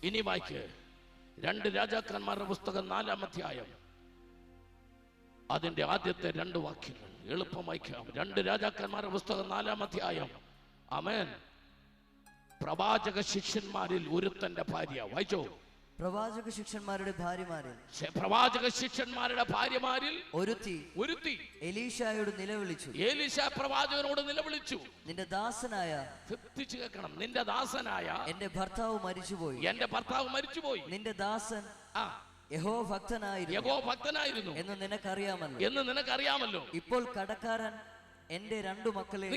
ഇനി വായിക്ക് 2 രാജാക്കന്മാരുടെ പുസ്തകം 4-ാം അധ്യായം. അതിന്റെ ആദ്യത്തെ 2 വാക്യങ്ങൾ എളുപ്പം വായിക്കാം. 2 രാജാക്കന്മാരുടെ പുസ്തകം 4-ാം അധ്യായം. ആമേൻ. പ്രവാചക ശിഷ്യന്മാരിൽ ഒരുത്തന്റെ ഭാര്യ. വായിച്ചോ. പ്രവാചക ശിഷ്യന്മാരുടെ ഭാര്യമാരിൽ ഒരുത്തി എലീശായോട് നിലവിളിച്ചു. എലീശാ പ്രവാചകനോട് നിലവിളിച്ചു, നിന്റെ ദാസനായ, ശ്രദ്ധിച്ചു കേൾക്കണം, നിന്റെ ദാസനായ എന്റെ ഭർത്താവ് മരിച്ചുപോയി. നിന്റെ ദാസൻ യഹോവ ഭക്തനായിരുന്നു എന്ന് നിനക്കറിയാമല്ലോ. ഇപ്പോൾ കടക്കാരൻ എന്റെ 2 മക്കളെ.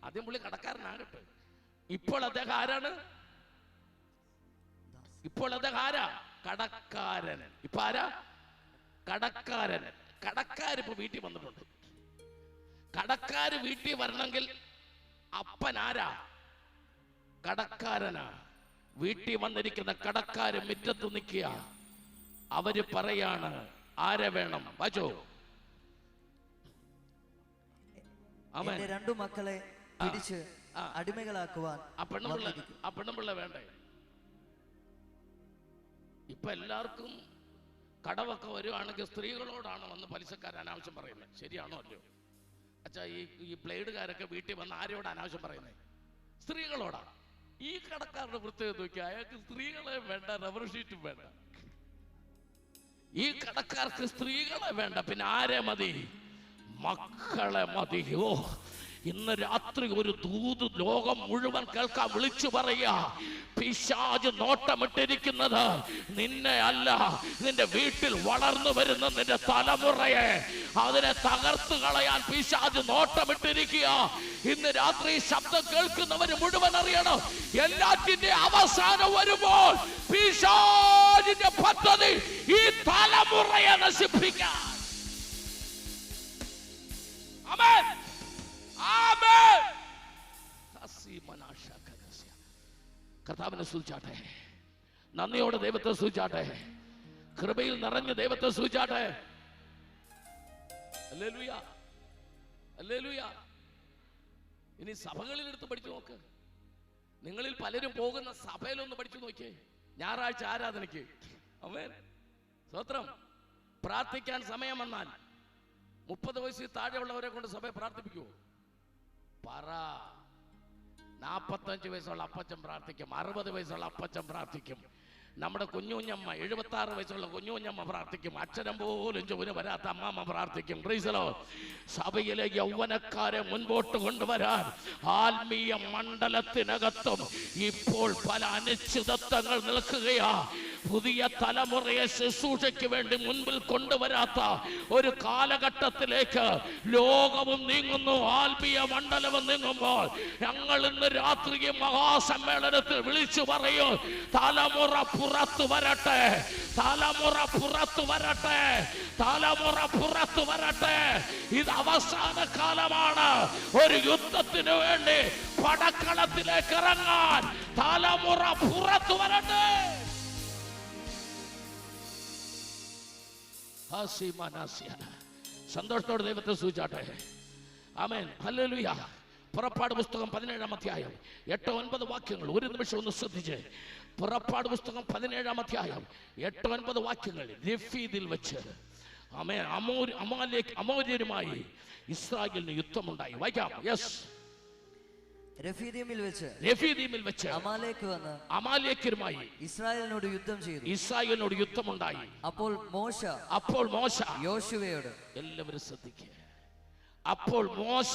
ആദ്യം പുള്ളി കടക്കാരനാകട്ടെ. ഇപ്പോൾ അദ്ദേഹം ആരാണ്? കടക്കാരൻ. ഇപ്പൊ ആരാ? കടക്കാരൻ. കടക്കാരിപ്പോ വീട്ടിൽ വന്നിട്ടുണ്ട്. കടക്കാര് വീട്ടിൽ വരണമെങ്കിൽ അപ്പൻ ആരാ? കടക്കാരനാ. വീട്ടിൽ വന്നിരിക്കുന്ന കടക്കാര് മുറ്റത്ത് നിൽക്കുക. അവര് പറയാണ് ആരെ വേണം? വായിച്ചോ. എന്റെ 2 മക്കളെ പിടിച്ച് അടിമകളാക്കുവാൻ. ആ പെണ്ണുപിള്ള വേണ്ടേ? ഇപ്പൊ എല്ലാവർക്കും കടവൊക്കെ വരുവാണെങ്കിൽ സ്ത്രീകളോടാണ് വന്ന് പലിശക്കാർ അനാവശ്യം പറയുന്നത്. ശരിയാണോ അല്ലയോ? അച്ഛാ, ഈ ബ്ലേഡുകാരൊക്കെ വീട്ടിൽ വന്ന് ആരോട് അനാവശ്യം പറയുന്നത്? സ്ത്രീകളോടാ. ഈ കടക്കാരുടെ പ്രത്യേകത നോക്കി, അയാൾക്ക് സ്ത്രീകളെ വേണ്ട, റബ്ബർ ഷീറ്റും വേണ്ട. ഈ കടക്കാർക്ക് സ്ത്രീകളെ വേണ്ട, പിന്നെ ആരെ മതി? മക്കളെ മതി. ഓ, ഇന്ന് രാത്രി ഒരു ദൂത് ലോകം മുഴുവൻ കേൾക്കാൻ വിളിച്ചു പറയാ, പിശാച് നോട്ടമിട്ടിരിക്കുന്നത് നിന്നെ അല്ല, നിന്റെ വീട്ടിൽ വളർന്നു വരുന്ന നിന്റെ തലമുറയെ, അതിനെ തകർത്ത് കളയാൻ പിശാച് നോട്ടമിട്ടിരിക്കുക. ഇന്ന് രാത്രി ശബ്ദം കേൾക്കുന്നവര് മുഴുവൻ അറിയണം, എല്ലാറ്റിന്റെ അവസാനം വരുമ്പോൾ പിശാചിന്റെ പദ്ധതി ഈ തലമുറയെ നശിപ്പിക്കാൻ. ആമേൻ, ആമേൻ. കർത്താവിനെ സ്തുതിച്ചാട്ടെ, നന്ദിയോടെ ദൈവത്തെ സ്തുതിച്ചാട്ടെ, കൃപയിൽ നിറഞ്ഞ ദൈവത്തെ സ്തുതിച്ചാട്ടെ. Hallelujah, hallelujah. ഇനി സഭകളിൽ എടുത്ത് പഠിച്ചു നോക്ക്. നിങ്ങളിൽ പലരും പോകുന്ന സഭയിലൊന്ന് പഠിച്ചു നോക്കിയേ. ഞായറാഴ്ച ആരാധനയ്ക്ക്, ആമേൻ, സ്തോത്രം, പ്രാർത്ഥിക്കാൻ സമയം വന്നാൽ 30 വയസ്സിൽ താഴെയുള്ളവരെ കൊണ്ട് സഭയെ പ്രാർത്ഥിപ്പിക്കുമോ? പറ. 45 വയസ്സുള്ള അപ്പച്ചൻ പ്രാർത്ഥിക്കും, 60 വയസ്സുള്ള അപ്പച്ചൻ പ്രാർത്ഥിക്കും, നമ്മുടെ കുഞ്ഞുഞ്ഞമ്മ 76 വയസ്സുള്ള കുഞ്ഞുഞ്ഞമ്മ പ്രാർത്ഥിക്കും, അക്ഷരം പോലും ചൊവ്വന് വരാത്ത അമ്മാമ്മ പ്രാർത്ഥിക്കും. Praise the Lord. സഭയിലെ യൗവനക്കാരെ മുൻപോട്ട് കൊണ്ടുവരാൻ ആത്മീയ മണ്ഡലത്തിനകത്തും ഇപ്പോൾ പല അനിശ്ചിതത്വങ്ങൾ നിൽക്കുകയാ. പുതിയ തലമുറയെ ശുശ്രൂഷയ്ക്ക് വേണ്ടി മുൻപിൽ കൊണ്ടുവരാത്ത ഒരു കാലഘട്ടത്തിലേക്ക് ലോകവും നീങ്ങുന്നു, ആത്മീയ മണ്ഡലവും നീങ്ങുമ്പോൾ ഞങ്ങൾ ഇന്ന് രാത്രി മഹാസമ്മേളനത്തിൽ വിളിച്ചു പറയൂ, തലമുറ പുറത്തു വരട്ടെ, തലമുറ പുറത്തു വരട്ടെ, തലമുറ പുറത്തു വരട്ടെ. ഇത് അവസാന കാലമാണ്. ഒരു യുദ്ധത്തിന് വേണ്ടി പടക്കളത്തിലേക്ക് ഇറങ്ങാൻ തലമുറ പുറത്തു വരട്ടെ. സന്തോഷത്തോടെ ദൈവത്തെ സ്തുതിച്ചാട്ടെ. ആമേൻ, ഹല്ലേലൂയ. പുറപ്പാട് പുസ്തകം 17-ാം അധ്യായം 8-9 വാക്യങ്ങൾ ഒരു നിമിഷം ഒന്ന് ശ്രദ്ധിച്ച്. പുറപ്പാട് പുസ്തകം 17-ാം അധ്യായം 8-9 വാക്യങ്ങൾ. രഫീദിൽ വെച്ച് ആമേൻ, അമോര്യരുമായി ഇസ്രായേലിന് യുദ്ധമുണ്ടായി. വായിക്കാം. യെസ്. രഫീദീമിൽ വെച്ച് അമാലേക്യരുമായി ഇസ്രായേലിനോട് യുദ്ധമുണ്ടായി. അപ്പോൾ മോശ യോശുവയോട്, എല്ലാവരും ശ്രദ്ധിക്കുക, അപ്പോൾ മോശ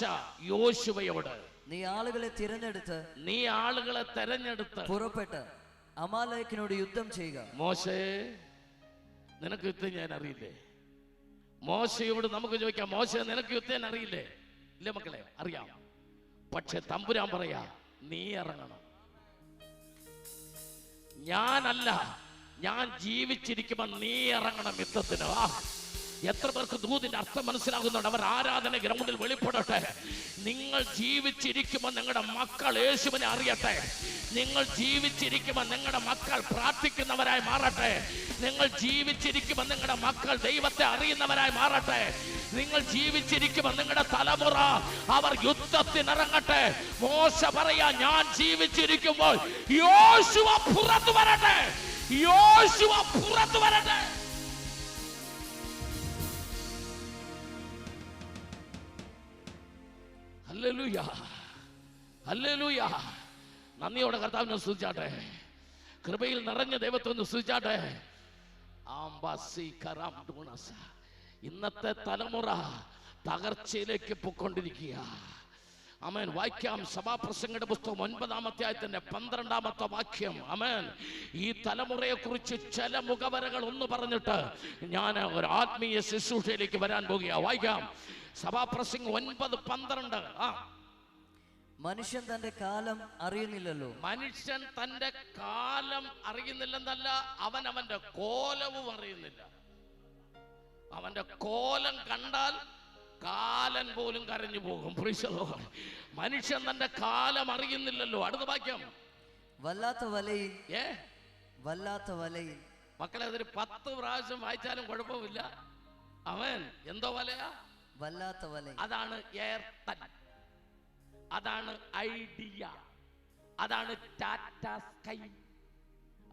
യോശുവയോട്, നീ ആളുകളെ തിരഞ്ഞെടുത്ത് പുറപ്പെട്ട് അമാലേക്കിനോട് യുദ്ധം ചെയ്യുക. മോശേ, നിനക്ക് യുദ്ധം ഞാൻ അറിയില്ലേ? മോശയോട് നമുക്ക് ചോദിക്കാം, മോശ നിനക്ക് യുദ്ധം അറിയില്ലേ? ഇല്ല മക്കളെ, അറിയാം. പക്ഷെ തമ്പുരാൻ പറയാ, നീ ഇറങ്ങണം. ഞാനല്ല, ഞാൻ ജീവിച്ചിരിക്കുമ്പോ നീ ഇറങ്ങണം യുദ്ധത്തിന്. എത്ര പേർക്ക് ദൂതിന്റെ അർത്ഥം മനസ്സിലാകുന്നുണ്ട്? അവർ ആരാധന ഗ്രൗണ്ടിൽ വെളിപ്പെടട്ടെ. നിങ്ങൾ ജീവിച്ചിരിക്കുമ്പോൾ നിങ്ങളുടെ മക്കൾ യേശുവിനെ അറിയട്ടെ. നിങ്ങൾ ജീവിച്ചിരിക്കുമ്പോൾ നിങ്ങളുടെ മക്കൾ പ്രാർത്ഥിക്കുന്നവരായി മാറട്ടെ. നിങ്ങൾ ജീവിച്ചിരിക്കുമ്പോൾ നിങ്ങളുടെ മക്കൾ ദൈവത്തെ അറിയുന്നവരായി മാറട്ടെ. നിങ്ങൾ ജീവിച്ചിരിക്കുമ്പോൾ നിങ്ങളുടെ തലമുറ അവർ യുദ്ധത്തിനിറങ്ങട്ടെ. മോശ പറയാ, ഞാൻ ജീവിച്ചിരിക്കുമ്പോൾ യോശുവ പുറത്തു വരട്ടെ, യോശുവ പുറത്തു വരട്ടെ. Hallelujah, hallelujah. നന്ദിയോടെ കർത്താവിനെ സ്തുതിച്ചാട്ടെ, കൃപയിൽ നിറഞ്ഞ ദൈവത്തെ ഒന്ന് സ്തുതിച്ചാട്ടെ. ഇന്നത്തെ തലമുറ തകർച്ചയിലേക്ക് പൊക്കൊണ്ടിരിക്കുക. ആമേൻ. വായിക്കാം. സഭാപ്രസംഗയുടെ പുസ്തകം 9-ാം അധ്യായത്തിന്റെ 12-ാമത്തെ വാക്യം. ആമേൻ. ഈ തലമുറയെ കുറിച്ച് ചില മുഖവരകൾ ഒന്ന് പറഞ്ഞിട്ട് ഞാൻ ഒരു ആത്മീയ ശുശ്രൂഷയിലേക്ക് വരാൻ പോകുക. വായിക്കാം. സഭാപ്രസംഗം 9:12. മനുഷ്യൻ തന്റെ കാലം അറിയുന്നില്ലല്ലോ. മനുഷ്യൻ തന്റെ കാലം അറിയുന്നില്ലെന്നല്ല, അവൻ അവന്റെ കോലവും അറിയുന്നില്ല. അവന്റെ കോലം കണ്ടാൽ കാലൻ പോലും കരഞ്ഞു പോകും. മനുഷ്യൻ തന്റെ കാലം അറിയുന്നില്ലല്ലോ. അടുത്ത വാക്യം. വല്ലാത്ത വലയിൽ. മക്കളെ, അതൊരു 10 പ്രാവശ്യം വായിച്ചാലും കുഴപ്പമില്ല. അവൻ എന്തോ വലയാ? വല്ലാത്ത വല. അതാണ് ഏർത്തൻ. അതാണ് ഐഡിയ, അതാണ് ടാറ്റ സ്കൈ.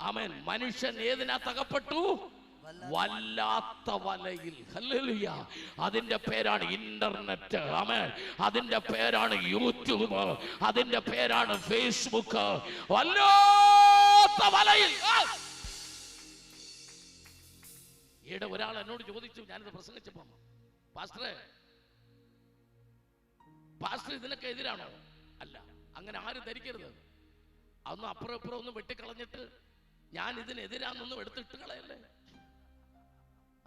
ആമേൻ. മനുഷ്യൻ ഏതിനകത്ത് അകപ്പെട്ടു? വല്ലാത്ത വലയിൽ. ഹല്ലേലൂയ. അതിന്റെ പേരാണ് ഇന്റർനെറ്റ്. ആമേൻ. അതിന്റെ പേരാണ് യൂട്യൂബ്, അതിന്റെ പേരാണ് ഫേസ്ബുക്ക്. വല്ലാത്ത വലയിൽ. ഈയിടെ ഒരാൾ എന്നോട് ചോദിച്ചു, ഞാനിത് പ്രസംഗിച്ചപ്പോ, പാസ്റ്റർ ഇതിനൊക്കെ എതിരാണോ? അല്ല, അങ്ങനെ ആരും ധരിക്കരുത്. അതൊന്നും അപ്പുറം ഇപ്പുറം ഒന്നും വെട്ടിക്കളഞ്ഞിട്ട് ഞാൻ ഇതിനെതിരാന്നൊന്നും എടുത്തിട്ട് കളയല്ലേ.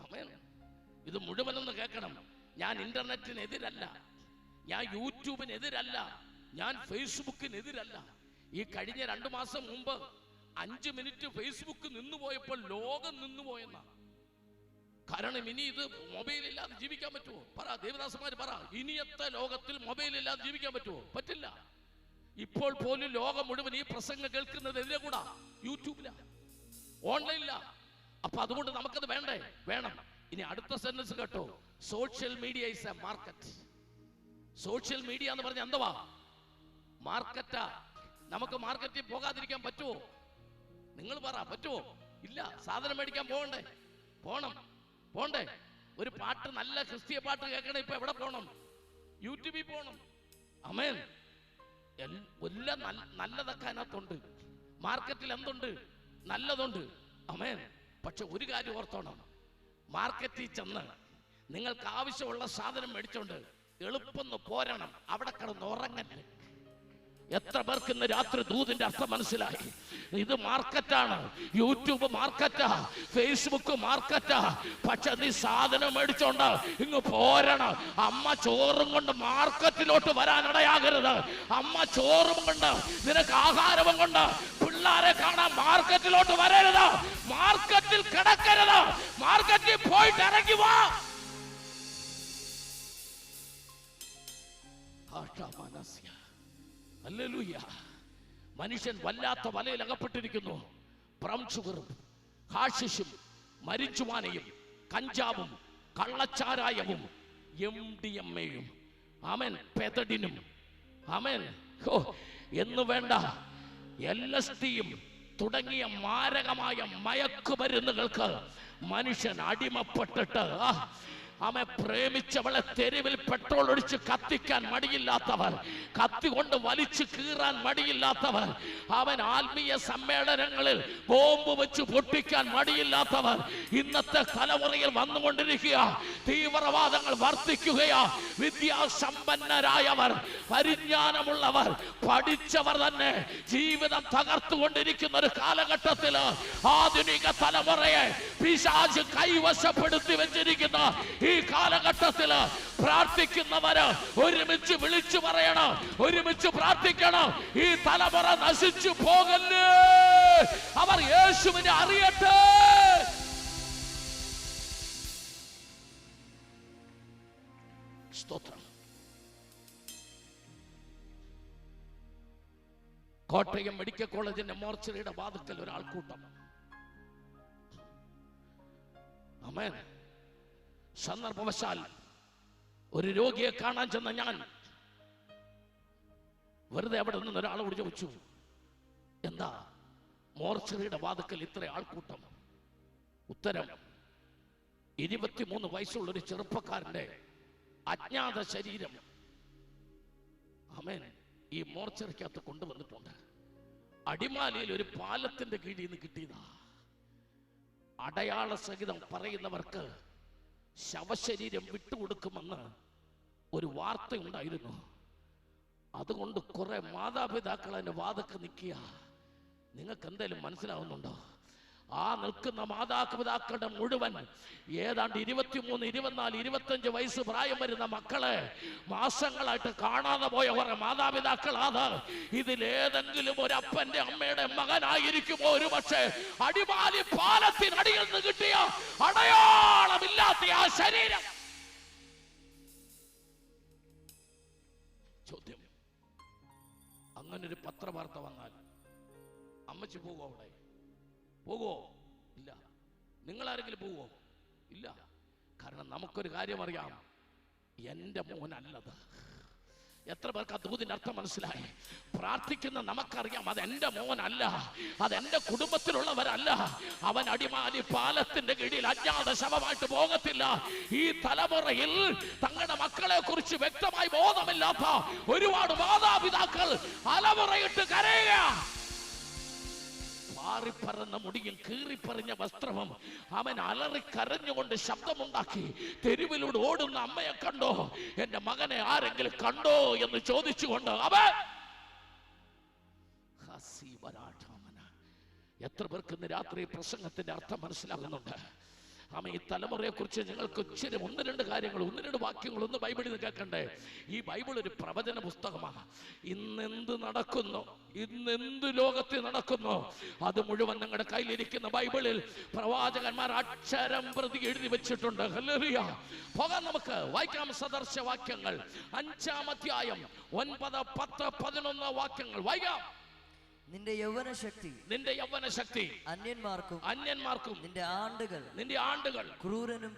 ആമേൻ. ഇത് മുഴുവനൊന്ന് കേൾക്കണം. ഞാൻ ഇന്റർനെറ്റിനെതിരല്ല, ഞാൻ യൂട്യൂബിനെതിരല്ല, ഞാൻ ഫേസ്ബുക്കിനെതിരല്ല. ഈ കഴിഞ്ഞ 2 മാസം മുമ്പ് 5 മിനിറ്റ് ഫേസ്ബുക്ക് നിന്നുപോയപ്പോൾ ലോകം നിന്നുപോയെന്ന. കാരണം ഇനി ഇത് മൊബൈൽ ഇല്ലാതെ ജീവിക്കാൻ പറ്റുമോ? പറ ദേവദാസന്മാർ, പറ. ഇനിയത്തെ ലോകത്തിൽ മൊബൈൽ ഇല്ലാതെ ജീവിക്കാൻ പറ്റുമോ? പറ്റില്ല. ഇപ്പോൾ പോലും ലോകം മുഴുവൻ ഈ പ്രസംഗം കേൾക്കുന്നത് എതിരെ കൂടാ, യൂട്യൂബിലാ, ഓൺലൈനിലാ. അപ്പൊ അതുകൊണ്ട് നമുക്കത് വേണ്ടേ? വേണം. ഇനി അടുത്ത സെന്റൻസ് കേട്ടോ. Social media is A market. Social media എന്ന് പറഞ്ഞാൽ എന്തുവാ? മാർക്കറ്റാ. നമുക്ക് മാർക്കറ്റിൽ പോകാതിരിക്കാൻ പറ്റുമോ? നിങ്ങൾ പറ, പറ്റുമോ? ഇല്ല. സാധനം മേടിക്കാൻ പോകണ്ടേ? പോണ്ടേ? ഒരു പാട്ട്, നല്ല ക്രിസ്തീയ പാട്ട് കേൾക്കണേ, ഇപ്പൊ എവിടെ പോകണം? യൂട്യൂബിൽ പോകണം. ആമേൻ. എല്ലാം നല്ലതൊക്കെ അതിനകത്തുണ്ട്. മാർക്കറ്റിൽ എന്തുണ്ട്? നല്ലതുണ്ട്. ആമേൻ. പക്ഷെ ഒരു കാര്യം ഓർത്തോണം, മാർക്കറ്റിൽ ചെന്ന് നിങ്ങൾക്ക് ആവശ്യമുള്ള സാധനം മേടിച്ചോണ്ട് എളുപ്പം പോരണം. അവിടെ കിടന്ന് ഉറങ്ങല്ലേ. എത്ര പേർക്ക് ഇന്ന് രാത്രി ദൂതിന്റെ അർത്ഥം മനസ്സിലായി? ഇത് മാർക്കറ്റാണ്, യൂട്യൂബ് മാർക്കറ്റാ, ഫേസ്ബുക്ക് മാർക്കറ്റാ. പക്ഷെ നീ സാധനം മേടിച്ചോണ്ട് ഇങ്ങ് പോരണം. അമ്മ ചോറും കൊണ്ട് മാർക്കറ്റിലോട്ട് വരാനിടയാകരുത്. അമ്മ ചോറും കൊണ്ട്, നിനക്ക് ആഹാരവും കൊണ്ട് പിള്ളാരെ കാണാൻ മാർക്കറ്റിലോട്ട് വരരുത്. മാർക്കറ്റിൽ കിടക്കരുത്. മാർക്കറ്റിൽ പോയിട്ട് ഇറങ്ങി വാ. ഹല്ലേലൂയ. മനുഷ്യൻ വല്ലാത്ത വലയിൽ അകപ്പെട്ടിരിക്കുന്നു. ബ്രൗൺ ഷുഗറും ഹാഷിഷും മരിച്ചുവാനയും കഞ്ചാവും കള്ളച്ചാരായവും MDMA-യും ആമേൻ പെതഡിനും ആമേൻ എന്ന് വേണ്ട LSD-യും തുടങ്ങിയ മാരകമായ മയക്കുമരുന്നുകൾക്ക് മനുഷ്യൻ അടിമപ്പെട്ടിട്ട് ആമേ പ്രേമിച്ചവളെ തെരുവിൽ പെട്രോൾ ഒഴിച്ച് കത്തിക്കാൻ മടിയില്ലാത്തവർ, കത്തി കൊണ്ട് വലിച്ചു കീറാൻ മടിയില്ലാത്തവർ, അവൻ ആത്മീയ സമ്മേളനങ്ങളിൽ ബോംബ് വെച്ച് പൊട്ടിക്കാൻ മടിയില്ലാത്തവർ ഇന്നത്തെ തലമുറയിൽ വന്നുകൊണ്ടിരിക്കുക. തീവ്രവാദങ്ങൾ വർദ്ധിക്കുകയാ. വിദ്യാസമ്പന്നരായവർ, പരിജ്ഞാനമുള്ളവർ, പഠിച്ചവർ തന്നെ ജീവിതം തകർത്തുകൊണ്ടിരിക്കുന്ന ഒരു കാലഘട്ടത്തില് ആധുനിക തലമുറയെ പിശാച് കൈവശപ്പെടുത്തി വെച്ചിരിക്കുന്ന ഈ കാലഘട്ടത്തില് പ്രാർത്ഥിക്കുന്നവര് ഒരുമിച്ച് വിളിച്ചു പറയണം, ഒരുമിച്ച് പ്രാർത്ഥിക്കണം. ഈ തലമുറ നശിച്ചു പോകല്ലേ. അവർ യേശുവിനെ അറിയട്ടെ. സ്തോത്രം. കോട്ടയം മെഡിക്കൽ കോളേജിന്റെ മോർച്ചറിയുടെ വാതിക്കൽ ഒരാൾക്കൂട്ടം. ആമേൻ. സന്ദർഭവശാൽ ഒരു രോഗിയെ കാണാൻ ചെന്ന ഞാൻ വെറുതെ അവിടെ നിന്ന് ഒരാളോട് ചോദിച്ചു, എന്താ മോർച്ചറിയുടെ വാതിക്കൽ ഇത്ര ആൾക്കൂട്ടം? ഉത്തരം, 23 വയസ്സുള്ള ഒരു ചെറുപ്പക്കാരന്റെ അജ്ഞാത ശരീരം ആമേൻ ഈ മോർച്ചറിക്കകത്ത് കൊണ്ടുവന്നിട്ടുണ്ട്. അടിമാലിയിൽ ഒരു പാലത്തിന്റെ കീഴിൽ നിന്ന് കിട്ടിയതാ. അടയാള സഹിതം പറയുന്നവർക്ക് ശവശരീരം വിട്ടുകൊടുക്കുമെന്ന് ഒരു വാർത്ത ഉണ്ടായിരുന്നു. അതുകൊണ്ട് കുറെ മാതാപിതാക്കൾ അതിന്റെ വാദക്ക് നിൽക്കുക. നിങ്ങൾക്ക് എന്തായാലും മനസ്സിലാവുന്നുണ്ടോ? ആ നിൽക്കുന്ന മാതാപിതാക്കളുടെ മുഴുവൻ ഏതാണ്ട് 23, 24, 25 വയസ്സ് പ്രായം വരുന്ന മക്കളെ മാസങ്ങളായിട്ട് കാണാതെ പോയ കുറെ മാതാപിതാക്കളാണ്. ഇതിലേതെങ്കിലും ഒരു അപ്പന്റെ അമ്മയുടെ മകനായിരിക്കുമോ ഒരു പക്ഷേ അടിമാലി പാലത്തിനടിയിൽ നിന്ന് കിട്ടിയ അടയാളമില്ലാത്ത ആ ശരീരം? ചോദ്യം, അങ്ങനൊരു പത്രവാർത്ത വന്നാൽ അമ്മച്ചി പോകുമോ? അവിടെ പോകുമോ? ഇല്ല. നിങ്ങളാരെങ്കിലും പോകുമോ? ഇല്ല. കാരണം നമുക്കൊരു കാര്യം അറിയാം, എൻ്റെ മോനല്ലത്, എത്ര പേർക്ക് ആ ദൂതിന്റെ അർത്ഥം മനസ്സിലായി? പ്രാർത്ഥിക്കുന്ന നമുക്കറിയാം അതെന്റെ മോനല്ല, അതെന്റെ കുടുംബത്തിലുള്ളവരല്ല, അവൻ അടിമാലി പാലത്തിന്റെ കീഴിൽ അജ്ഞാത ശവമായിട്ട് പോകത്തില്ല. ഈ തലമുറയിൽ തങ്ങളുടെ മക്കളെ കുറിച്ച് വ്യക്തമായി ബോധമില്ലാത്ത ഒരുപാട് മാതാപിതാക്കൾ അലമുറയിട്ട് കരയുക. പാറിപ്പറന്ന മുടിയും കീറിപ്പറിഞ്ഞ വസ്ത്രവും അവൻ അലറിക്കരഞ്ഞുകൊണ്ട് ശബ്ദമുണ്ടാക്കി തെരുവിലൂടെ ഓടുന്ന അമ്മയെ കണ്ടോ, എന്റെ മകനെ ആരെങ്കിലും കണ്ടോ എന്ന് ചോദിച്ചുകൊണ്ട് അവൻ എത്ര പേർക്ക് ഇന്ന് രാത്രി പ്രസംഗത്തിന്റെ അർത്ഥം മനസ്സിലാകുന്നുണ്ട്? ആമ, ഈ തലമുറയെ കുറിച്ച് നിങ്ങൾക്ക് ഇച്ചിരി ഒന്ന് രണ്ട് കാര്യങ്ങൾ, ഒന്ന് രണ്ട് വാക്യങ്ങൾ ഒന്ന് ബൈബിളിൽ നിന്ന് കേൾക്കണ്ടേ? ഈ ബൈബിൾ ഒരു പ്രവചന പുസ്തകമാണ്. ഇന്നെന്ത് നടക്കുന്നു, ഇന്നെന്ത് ലോകത്തിൽ നടക്കുന്നു, അത് മുഴുവൻ നിങ്ങളുടെ കയ്യിലിരിക്കുന്ന ബൈബിളിൽ പ്രവാചകന്മാർ അക്ഷരം പ്രതി എഴുതി വെച്ചിട്ടുണ്ട്. ഹല്ലേലൂയ. പോകാം, നമുക്ക് വായിക്കാം സദർശവാക്യങ്ങൾ 5-ാം അധ്യായം 9, 10, 11 വാക്യങ്ങൾ വായിക്കാം. നിന്റെ യൗവന ശക്തി, നിന്റെ യൗവന ശക്തി അന്യന്മാർക്കും നിന്റെ ആണ്ടുകൾ ക്രൂരനും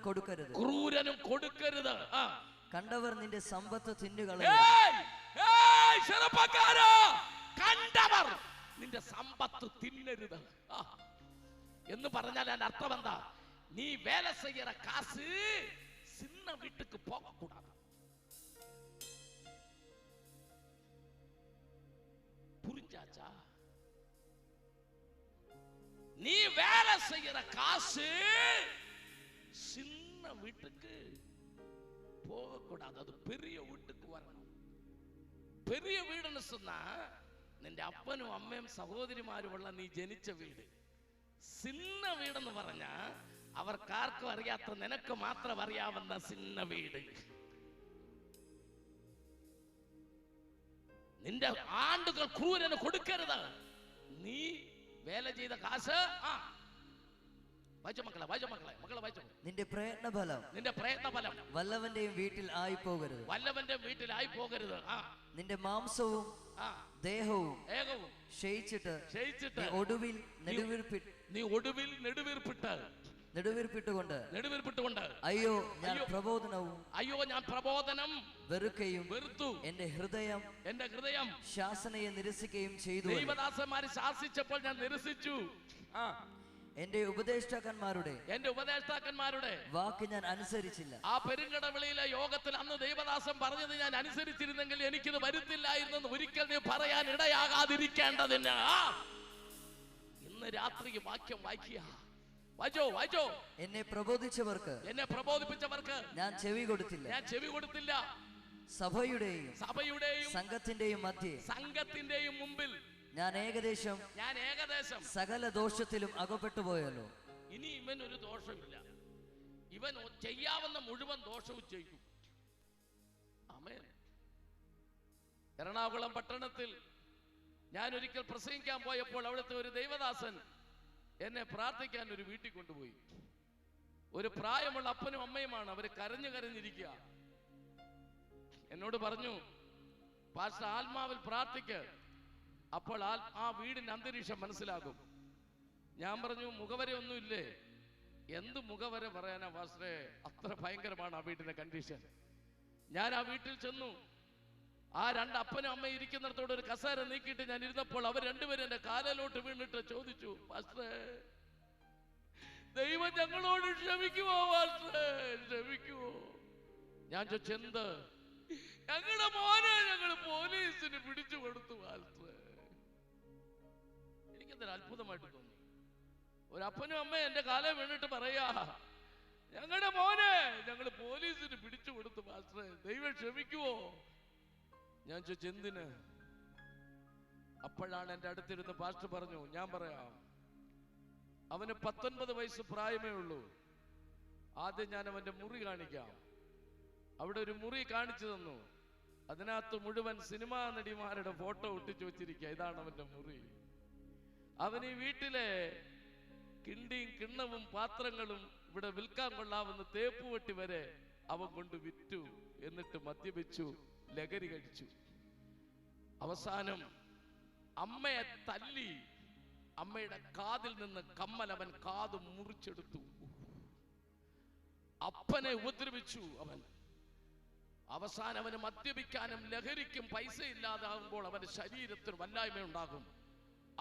കൊടുക്കരുത്. കണ്ടവർ നിന്റെ സമ്പത്ത് തിന്നുകളയും. കണ്ടവർ നിന്റെ സമ്പത്ത് തിന്നരുത് എന്ന് പറഞ്ഞാൽ അതിന്റെ അർത്ഥം എന്താ? നീ വേല ചെയ്യற കാശ് சின்ன வீட்டுக்கு போக கூடாது. புரிஞ்சாச்சா? நீ வேலை செய்யற காசு சின்ன வீட்டுக்கு போக கூடாது, அது பெரிய வீட்டுக்கு வரணும். பெரிய വീടെന്ന് சொன்னா നിന്റെ അപ്പനും അമ്മയും സഹോദരിമാരുമുള്ള നീ ജനിച്ച വീട്. சின்ன വീടെന്ന് പറഞ്ഞാ അവർക്കാർക്കും അറിയാത്ത നിനക്ക് മാത്രം അറിയാവുന്ന சின்ன വീട്. നിന്റെ ആണ്ടുകൾ ക്രൂരന് കൊടുക്കരുത്. നീ വേല ചെയ്ത കാശ് നിന്റെ പ്രയത്നഫലം വല്ലവന്റെയും വീട്ടിൽ ആയി പോകരുത്. നിന്റെ മാംസവും ദേഹവും ക്ഷയിച്ചിട്ട് ഒടുവിൽ നെടുവീർപ്പിട്ടുകൊണ്ട് അയ്യോ ഞാൻ പ്രബോധനം വെറുത്തു, എന്റെ ഹൃദയം ശാസനയെ നിരസിക്കുകയും ചെയ്തു. ദൈവദാസന്മാരെ ശാസിച്ചപ്പോൾ ഞാൻ നിരസിച്ചു. എന്റെ ഉപദേഷ്ടാക്കന്മാരുടെ വാക്ക് ഞാൻ അനുസരിച്ചില്ല. ആ പെരുങ്കടവിളിയിലെ യോഗത്തിൽ അന്ന് ദൈവദാസൻ പറഞ്ഞത് ഞാൻ അനുസരിച്ചിരുന്നെങ്കിൽ എനിക്കിത് വരുത്തില്ലായിരുന്നു ഒരിക്കൽ നീ പറയാൻ ഇടയാകാതിരിക്കേണ്ടതിന് ഇന്ന് രാത്രി വാക്യം വായിക്കുക. വായിച്ചോ. എന്നെ പ്രബോധിപ്പിച്ചവർക്ക് ഞാൻ ചെവി കൊടുത്തില്ല. സഭയുടെയും സംഘത്തിന്റെയും മുമ്പിൽ ഞാൻ ഏകദേശം സകല ദോഷത്തിലും അകപ്പെട്ടു പോയല്ലോ. ഇനി ഇവൻ ഒരു ദോഷമില്ല, ഇവൻ ചെയ്യാവുന്ന മുഴുവൻ ദോഷവും ചെയ്യും. ആമേൻ. എറണാകുളം പട്ടണത്തിൽ ഞാൻ ഒരിക്കൽ പ്രസംഗിക്കാൻ പോയപ്പോൾ അവിടുത്തെ ഒരു ദൈവദാസൻ എന്നെ പ്രാർത്ഥിക്കാൻ ഒരു വീട്ടിൽ കൊണ്ടുപോയി. ഒരു പ്രായമുള്ള അപ്പനും അമ്മയുമാണ്, അവര് കരഞ്ഞിരിക്കുക. എന്നോട് പറഞ്ഞു, പാസ്റ്റർ ആത്മാവിൽ പ്രാർത്ഥിക്ക്, അപ്പോൾ ആ വീടിന്റെ അന്തരീക്ഷം മനസ്സിലാകും. ഞാൻ പറഞ്ഞു, മുഖവര ഒന്നുമില്ലേ? എന്ത് മുഖവര പറയാനാ പാസ്റ്ററെ, അത്ര ഭയങ്കരമാണ് ആ വീടിന്റെ കണ്ടീഷൻ. ഞാൻ ആ വീട്ടിൽ ചെന്നു. ആ രണ്ട് അപ്പനും അമ്മയും ഇരിക്കുന്നിടത്തോട് ഒരു കസേര നീക്കിയിട്ട് ഞാൻ ഇരുന്നപ്പോൾ അവർ രണ്ടുപേരും എന്റെ കാലിലോട്ട് വീണിട്ട് ചോദിച്ചു, പാസ്റ്ററെ ദൈവം ഞങ്ങളോട് ക്ഷമിക്കുമോ പാസ്റ്ററെ, ക്ഷമിക്കുമോ? ഞാൻ ചോദിച്ചു, എന്ത്? ഞങ്ങളുടെ മോനെ ഞങ്ങൾ പോലീസിന് പിടിച്ചു കൊടുത്തു പാസ്റ്ററെ. എനിക്കെന്തൊരു അത്ഭുതമായിട്ട് തോന്നി. ഒരു അപ്പനും അമ്മയും എന്റെ കാലം വീണിട്ട് പറയാ, ഞങ്ങളുടെ മോനെ ഞങ്ങൾ പോലീസിന് പിടിച്ചു കൊടുത്തു പാസ്റ്ററെ, ദൈവം ക്ഷമിക്കുമോ? ഞാൻ ചോദിച്ചു, എന്തിന്? അപ്പോഴാണ് എന്റെ അടുത്തിരുന്ന് പാസ്റ്റർ പറഞ്ഞു, ഞാൻ പറയാം, അവന് 19 വയസ്സ് പ്രായമേ ഉള്ളൂ. ആദ്യം ഞാൻ അവന്റെ മുറി കാണിക്കാം. അവിടെ ഒരു മുറി കാണിച്ചു തന്നു. അതിനകത്ത് മുഴുവൻ സിനിമാ നടിമാരുടെ ഫോട്ടോ ഒട്ടിച്ചു വെച്ചിരിക്കുക. ഇതാണ് അവന്റെ മുറി. അവൻ ഈ വീട്ടിലെ കിണ്ടിയും കിണ്ണവും പാത്രങ്ങളും ഇവിടെ വിൽക്കാൻ കൊള്ളാവുന്ന തേപ്പുവെട്ടി വരെ അവൻ കൊണ്ട് വിറ്റു. എന്നിട്ട് മദ്യപിച്ചു, ലഹരി കഴിച്ചു. അവസാനം അമ്മയെ തല്ലി അമ്മയുടെ കാതിൽ നിന്ന് കമ്മൽ അവൻ കാത് മുറിച്ചെടുത്തു. അപ്പനെ ഉപദ്രവിച്ചു അവൻ. അവസാനം അവന് മദ്യപിക്കാനും ലഹരിക്കും പൈസ ഇല്ലാതാകുമ്പോൾ അവന്റെ ശരീരത്തിന് വല്ലായ്മയുണ്ടാകും.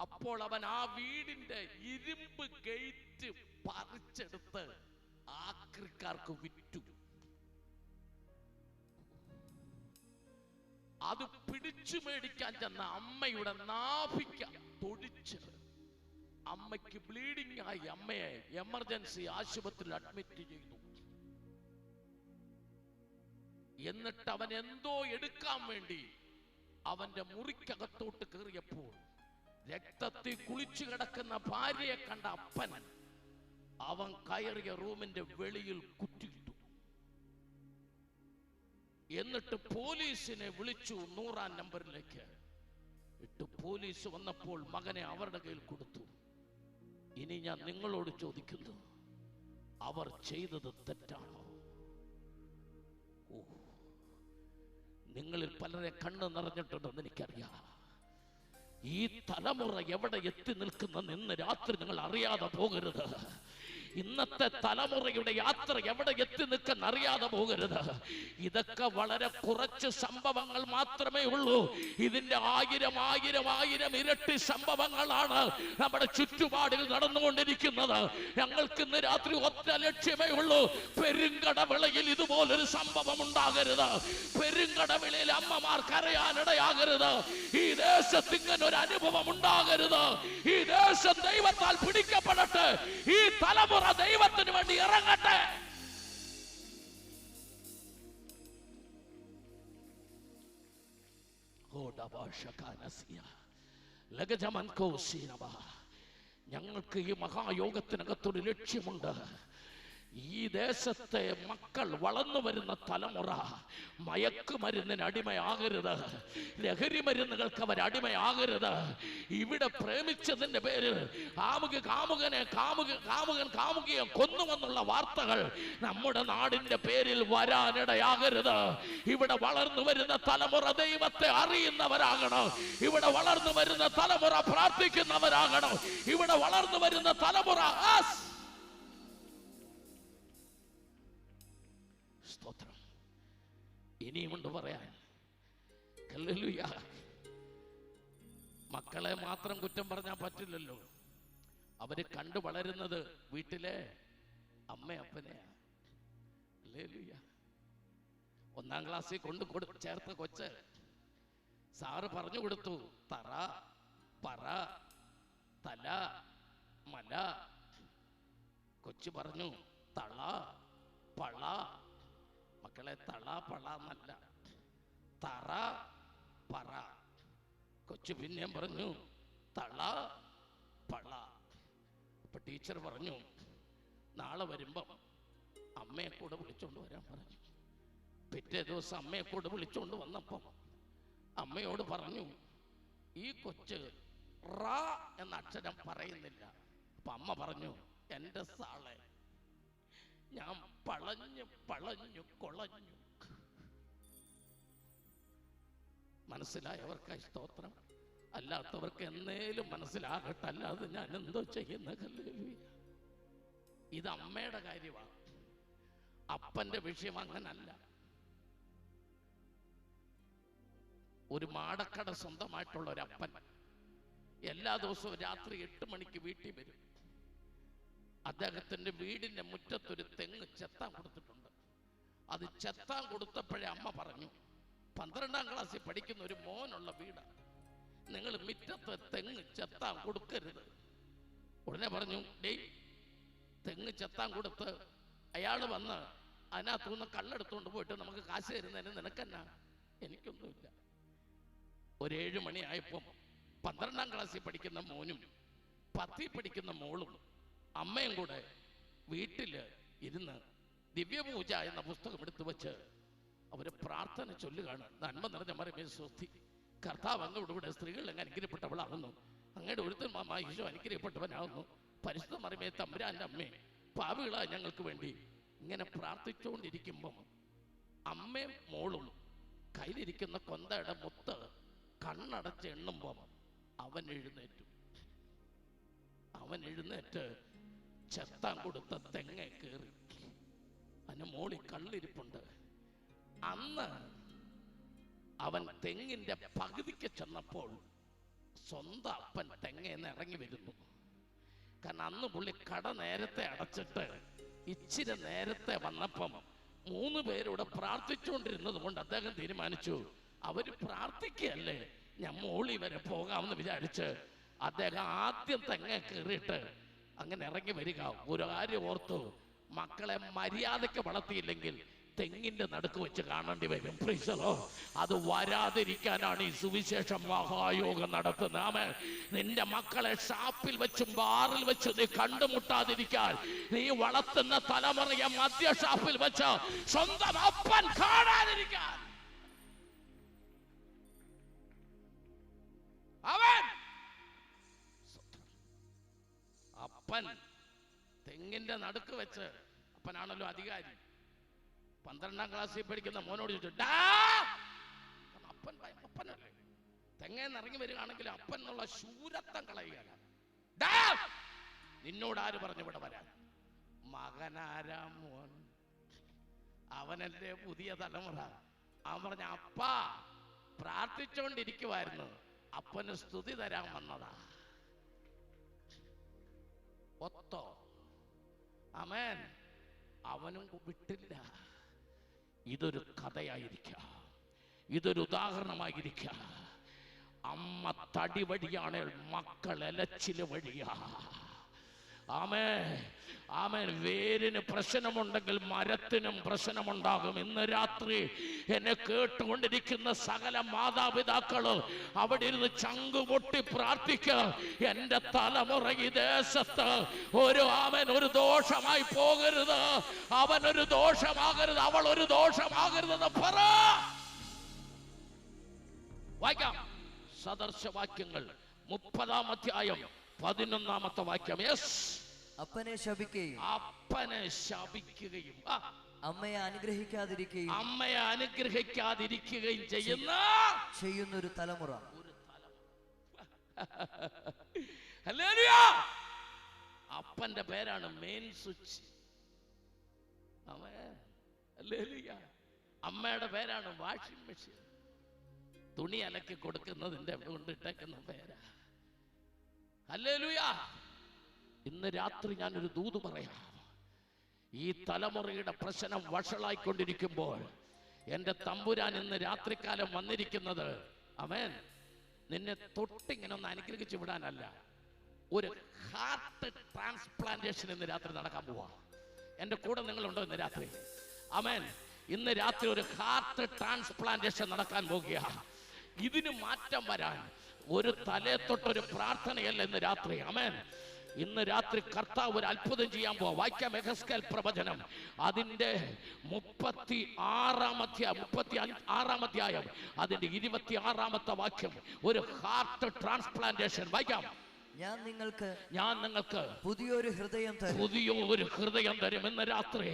അപ്പോൾ അവൻ ആ വീടിന്റെ ഇരുമ്പ് ഗേറ്റ് പറിച്ചെടുത്ത് ആക്രിക്കാർക്ക് വിറ്റു. അത് പിടിച്ചു മേടിക്കാൻ ചെന്ന അമ്മയുടെ നാഭിക്ക തൊടിച്ച് അമ്മയ്ക്ക് ബ്ലീഡിംഗ് ആയി അമ്മയെ എമർജൻസി ആശുപത്രിയിൽ അഡ്മിറ്റ് ചെയ്തു. എന്നിട്ട് അവൻ എന്തോ എടുക്കാൻ വേണ്ടി അവന്റെ മുറിക്കകത്തോട്ട് കയറിയപ്പോൾ രക്തത്തിൽ കുളിച്ചു കിടക്കുന്ന ഭാര്യയെ കണ്ട അപ്പൻ അവൻ കയറിയ റൂമിന്റെ വെളിയിൽ കുറ്റിയിട്ടു. എന്നിട്ട് പോലീസിനെ വിളിച്ചു 100-ാം നമ്പറിലേക്ക് ഇട്ട്. പോലീസ് വന്നപ്പോൾ മകനെ അവരുടെ കയ്യിൽ കൊടുത്തു. ഇനി ഞാൻ നിങ്ങളോട് ചോദിക്കുന്നു, അവർ ചെയ്തത് തെറ്റാണോ? നിങ്ങളിൽ പലരെ കണ്ണ് നിറഞ്ഞിട്ടുണ്ടെന്ന് എനിക്കറിയാം. ഈ തലമുറ എവിടെ എത്തി നിൽക്കുന്നെന്ന് ഇന്ന് രാത്രി നിങ്ങൾ അറിയാതെ പോകരുത്. ഇന്നത്തെ തലമുറയുടെ യാത്ര എവിടെ എത്തി നിൽക്കുന്ന അറിയാതെ പോകരുത്. ഇതൊക്കെ വളരെ കുറച്ച് സംഭവങ്ങൾ മാത്രമേ ഉള്ളൂ. ഇതിന്റെ ആയിരം ഇരട്ടി സംഭവങ്ങളാണ് നമ്മുടെ ചുറ്റുപാടിൽ നടന്നുകൊണ്ടിരിക്കുന്നത്. ഞങ്ങൾക്ക് ഇന്ന് രാത്രി ഒറ്റ ലക്ഷ്യമേ ഉള്ളൂ, പെരുങ്കടവിളയിൽ ഇതുപോലൊരു സംഭവം ഉണ്ടാകരുത്. പെരുങ്കടവിളയിൽ അമ്മമാർ കരയാനിടയാകരുത്. ഈ ദേശത്ത് ഇങ്ങനെ ഒരു അനുഭവം ഉണ്ടാകരുത്. ഈ ദേശം ദൈവത്താൽ പിടിക്കപ്പെടട്ടെ. ഈ തലമുറ ദൈവത്തിന് വേണ്ടി ഇറങ്ങട്ടെ. ഞങ്ങൾക്ക് ഈ മഹായോഗത്തിനകത്തൊരു ലക്ഷ്യമുണ്ട്. ഈ ദേശത്തെ മക്കൾ വളർന്നു വരുന്ന തലമുറ മയക്കുമരുന്നിന് അടിമയാകരുത്. ലഹരി മരുന്നുകൾക്ക് അവർ അടിമയാകരുത്. ഇവിടെ പ്രേമിച്ചതിന്റെ പേരിൽ കാമുകൻ കാമുകിയെ കൊന്നുവെന്നുള്ള വാർത്തകൾ നമ്മുടെ നാടിന്റെ പേരിൽ വരാനിടയാകരുത്. ഇവിടെ വളർന്നു വരുന്ന തലമുറ ദൈവത്തെ അറിയുന്നവരാകണം. ഇവിടെ വളർന്നു വരുന്ന തലമുറ പ്രാർത്ഥിക്കുന്നവരാകണം. ഇവിടെ വളർന്നു വരുന്ന തലമുറ സ്തോത്രം. ഇനിയുമുണ്ട് പറയാൻ. ഹല്ലേലൂയ. മക്കളെ മാത്രം കുറ്റം പറഞ്ഞാൽ പറ്റില്ലല്ലോ. അവര് കണ്ടു വളരുന്നത് വീട്ടിലെ അമ്മയപ്പനെയാ. ഹല്ലേലൂയ. 1-ാം ക്ലാസ്സിൽ ചേർത്ത കൊച്ച് സാറ് പറഞ്ഞു കൊടുത്തു, തറ പറ തല മല. കൊച്ചു പറഞ്ഞു തള പള. മക്കളെ തള പള എന്നല്ല, തറ പറ. കൊച്ചു പിന്നെയും പറഞ്ഞു തള പള. അപ്പൊ ടീച്ചർ പറഞ്ഞു നാളെ വരുമ്പം അമ്മയെ കൂടെ വിളിച്ചോണ്ട് വരാൻ പറഞ്ഞു. പിറ്റേ ദിവസം അമ്മയെ കൂടെ വിളിച്ചോണ്ട് വന്നപ്പം അമ്മയോട് പറഞ്ഞു, ഈ കൊച്ച് റ എന്ന അക്ഷരം പറയുന്നില്ല. അപ്പൊ അമ്മ പറഞ്ഞു, എന്റെ സാളെ, ഞാൻ പളഞ്ഞു കൊളഞ്ഞു. മനസ്സിലായവർക്കായി സ്തോത്രം. അല്ലാത്തവർക്ക് എന്നേലും മനസ്സിലാകട്ടെ, അല്ലാതെ ഞാൻ എന്തോ ചെയ്യുന്ന. ഇത് അമ്മയുടെ കാര്യമാണ്, അപ്പന്റെ വിഷയം അങ്ങനല്ല. ഒരു മാടക്കട സ്വന്തമായിട്ടുള്ള ഒരു അപ്പൻ എല്ലാ ദിവസവും രാത്രി 8 മണിക്ക് വീട്ടിൽ വരും. അദ്ദേഹത്തിന്റെ വീടിന്റെ മുറ്റത്തൊരു തെങ്ങ് ചെത്താൻ കൊടുത്തിട്ടുണ്ട്. അത് ചെത്താൻ കൊടുത്തപ്പോഴേ അമ്മ പറഞ്ഞു, 12-ാം ക്ലാസ്സിൽ പഠിക്കുന്ന ഒരു മോനുള്ള വീടാണ്, നിങ്ങൾ മുറ്റത്ത് തെങ്ങ് ചെത്താൻ കൊടുക്കരുത്. ഉടനെ പറഞ്ഞു, ഡേയ്, തെങ്ങ് ചെത്താൻ കൊടുത്ത് അയാൾ വന്ന് അതിനകത്തുനിന്ന് കള്ളെടുത്തുകൊണ്ട് പോയിട്ട് നമുക്ക് കാശ് തരുന്നതിന് നിനക്കെന്നാ? എനിക്കൊന്നുമില്ല. ഒരു 7 മണിയായപ്പം 12-ാം ക്ലാസ്സിൽ പഠിക്കുന്ന മോനും 10ൽ പഠിക്കുന്ന മോളും അമ്മയും കൂടെ വീട്ടില് ഇരുന്ന് ദിവ്യപൂജ എന്ന പുസ്തകം എടുത്തു വെച്ച് അവര് പ്രാർത്ഥന ചൊല്ലുകയാണ്. നന്മ നിറഞ്ഞ മറിയമേ സ്വസ്തി, കർത്താവ് അങ്ങോട്ട് ഇവിടെ സ്ത്രീകൾ അങ്ങ് അനുഗ്രഹപ്പെട്ടവളാകുന്നു, അങ്ങയുടെ ഒരുത്തൻ മാമ ഈശോ അനുഗ്രഹപ്പെട്ടവനാകുന്നു, പരിശുദ്ധ മറിയമേ തമ്പുരാന്റെ അമ്മേ, പാപികളായ ഞങ്ങൾക്ക് വേണ്ടി. ഇങ്ങനെ പ്രാർത്ഥിച്ചുകൊണ്ടിരിക്കുമ്പം അമ്മയും മോളും കയ്യിലിരിക്കുന്ന കൊന്തയുടെ മുത്ത് കണ്ണടച്ച് എണ്ണുമ്പം അവൻ എഴുന്നേറ്റ് ചെത്താൻ കൊടുത്ത തെങ്ങ കയറി. അതിന് മോളി കള്ളിരിപ്പുണ്ട്. അന്ന് അവൻ തെങ്ങിന്റെ പകുതിക്ക് ചെന്നപ്പോൾ സ്വന്തം അപ്പൻ തെങ്ങേന്ന് ഇറങ്ങി വരുന്നു. കാരണം അന്ന് പുള്ളി കട നേരത്തെ അടച്ചിട്ട് ഇച്ചിരി നേരത്തെ വന്നപ്പം 3 പേരൂടെ പ്രാർത്ഥിച്ചുകൊണ്ടിരുന്നത് കൊണ്ട് അദ്ദേഹം തീരുമാനിച്ചു, അവര് പ്രാർത്ഥിക്കുകയല്ലേ, ഞാൻ മോളി വരെ പോകാമെന്ന് വിചാരിച്ച് അദ്ദേഹം ആദ്യം തെങ്ങ കയറിയിട്ട് അങ്ങനെ ഇറങ്ങി വരിക. ഒരു കാര്യം ഓർത്തു, മക്കളെ മര്യാദയ്ക്ക് വളർത്തിയില്ലെങ്കിൽ തെങ്ങിന്റെ നടുക്ക് വെച്ച് കാണേണ്ടി വരും. പ്രീസലോ, അത് വരാതിരിക്കാനാണ് ഈ സുവിശേഷം മഹായോഗം നടത്തുന്നത്. ആമേൻ. നിന്റെ മക്കളെ ഷാപ്പിൽ വെച്ചും ബാറിൽ വെച്ചും നീ കണ്ടുമുട്ടാതിരിക്കാൻ, നീ വളർത്തുന്ന തലമുറയെ മദ്യ ഷാപ്പിൽ വെച്ച് സ്വന്തം അപ്പൻ കാണാതിരിക്കാൻ അവൻ അപ്പൻ തെങ്ങിന്റെ നടുക്ക് വെച്ച്, അപ്പനാണല്ലോ അധികാരി, 12ാം ക്ലാസ്സിൽ പഠിക്കുന്ന മോനോട് ചോദിച്ചു, അപ്പനല്ലേ, തെങ്ങേന്ന് ഇറങ്ങി വരികയാണെങ്കിൽ അപ്പൻ എന്നുള്ള ശൂരത്വം കളയുകയാണ്. നിന്നോട് ആര് പറഞ്ഞു ഇവിടെ വരാൻ? മകനാരാ മോൻ, അവനല്ലേ പുതിയ തലമുറ. അവൻ പറഞ്ഞ, അപ്പാ പ്രാർത്ഥിച്ചുകൊണ്ടിരിക്കുവായിരുന്നു, അപ്പന് സ്തുതി തരാൻ വന്നതാ. ഒത്തോ? ആമേൻ. അവനും വിട്ടില്ല. ഇതൊരു കഥയായിരിക്കാം, ഇതൊരു ഉദാഹരണമായിരിക്കാം. അമ്മ തടി വഴിയാണ്, മക്കൾ എലച്ചില് വഴിയാ. ആമേൻ, ആമേൻ. വേരിന് പ്രശ്നമുണ്ടെങ്കിൽ മരത്തിനും പ്രശ്നമുണ്ടാകും. ഇന്ന് രാത്രി എന്നെ കേട്ടുകൊണ്ടിരിക്കുന്ന സകല മാതാപിതാക്കള് അവിടെ ഇരുന്ന് ചങ്കുപൊട്ടി പ്രാർത്ഥിക്കുക, എന്റെ തലമുറ ഈ ദേശത്ത് ഒരു ദോഷമായി പോകരുത്, അവനൊരു ദോഷമാകരുത്, അവൾ ഒരു ദോഷമാകരുതെന്ന് പറ. വായിക്കാം സദർശവാക്യങ്ങൾ 30-ാം അധ്യായം 11-ാമത്തെ വാക്യം. യെസ്. അപ്പനെ ശപിക്കുകയും അമ്മയെ അനുഗ്രഹിക്കാതിരിക്കുകയും ചെയ്യുന്നൊരു തലമുറ. അപ്പന്റെ പേരാണ് മെയിൻ സ്വിച്ച്. അമ്മയുടെ പേരാണ് വാഷിംഗ് മെഷീൻ. തുണി അലക്കി കൊടുക്കുന്നതിന്റെ കൊണ്ടിട്ടേക്കുന്ന പേരാ. ഹല്ലേലൂയാ. ഇന്ന് രാത്രി ഞാനൊരു ദൂത് പറയാം. ഈ തലമുറയുടെ പ്രശ്നം വഷളായിക്കൊണ്ടിരിക്കുമ്പോൾ എന്റെ തമ്പുരാൻ ഇന്ന് രാത്രികാലം വന്നിരിക്കുന്നത്, അവൻ നിന്നെ തൊട്ടിങ്ങനെ ഒന്ന് അനുഗ്രഹിച്ചു വിടാനല്ല, ഒരു ഹാർട്ട് ട്രാൻസ്പ്ലാന്റേഷൻ ഇന്ന് രാത്രി നടക്കാൻ പോവാ. എന്റെ കൂടെ നിങ്ങളുണ്ടോ ഇന്ന് രാത്രി? ആമേൻ. ഇന്ന് രാത്രി ഒരു ഹാർട്ട് ട്രാൻസ്പ്ലാന്റേഷൻ നടക്കാൻ പോകുക. ഇതിന് മാറ്റം വരാൻ ഒരു തലേ തൊട്ടൊരു പ്രാർത്ഥനയല്ല ഇന്ന് രാത്രി. ആമേൻ. ഇന്ന് രാത്രി കർത്താവ് ഒരു അത്ഭുതം ചെയ്യാൻ പോവാ. വായിക്കാം യെഹെസ്കേൽ പ്രവചനം അതിന്റെ 36-ാം അധ്യായം അതിന്റെ 26-ാമത്തെ വാക്യം. ഒരു ഹാർട്ട് ട്രാൻസ്പ്ലാന്റേഷൻ. വായിക്കാം. ഞാൻ നിങ്ങൾക്ക് പുതിയൊരു ഹൃദയം തരും. ഇന്ന് രാത്രി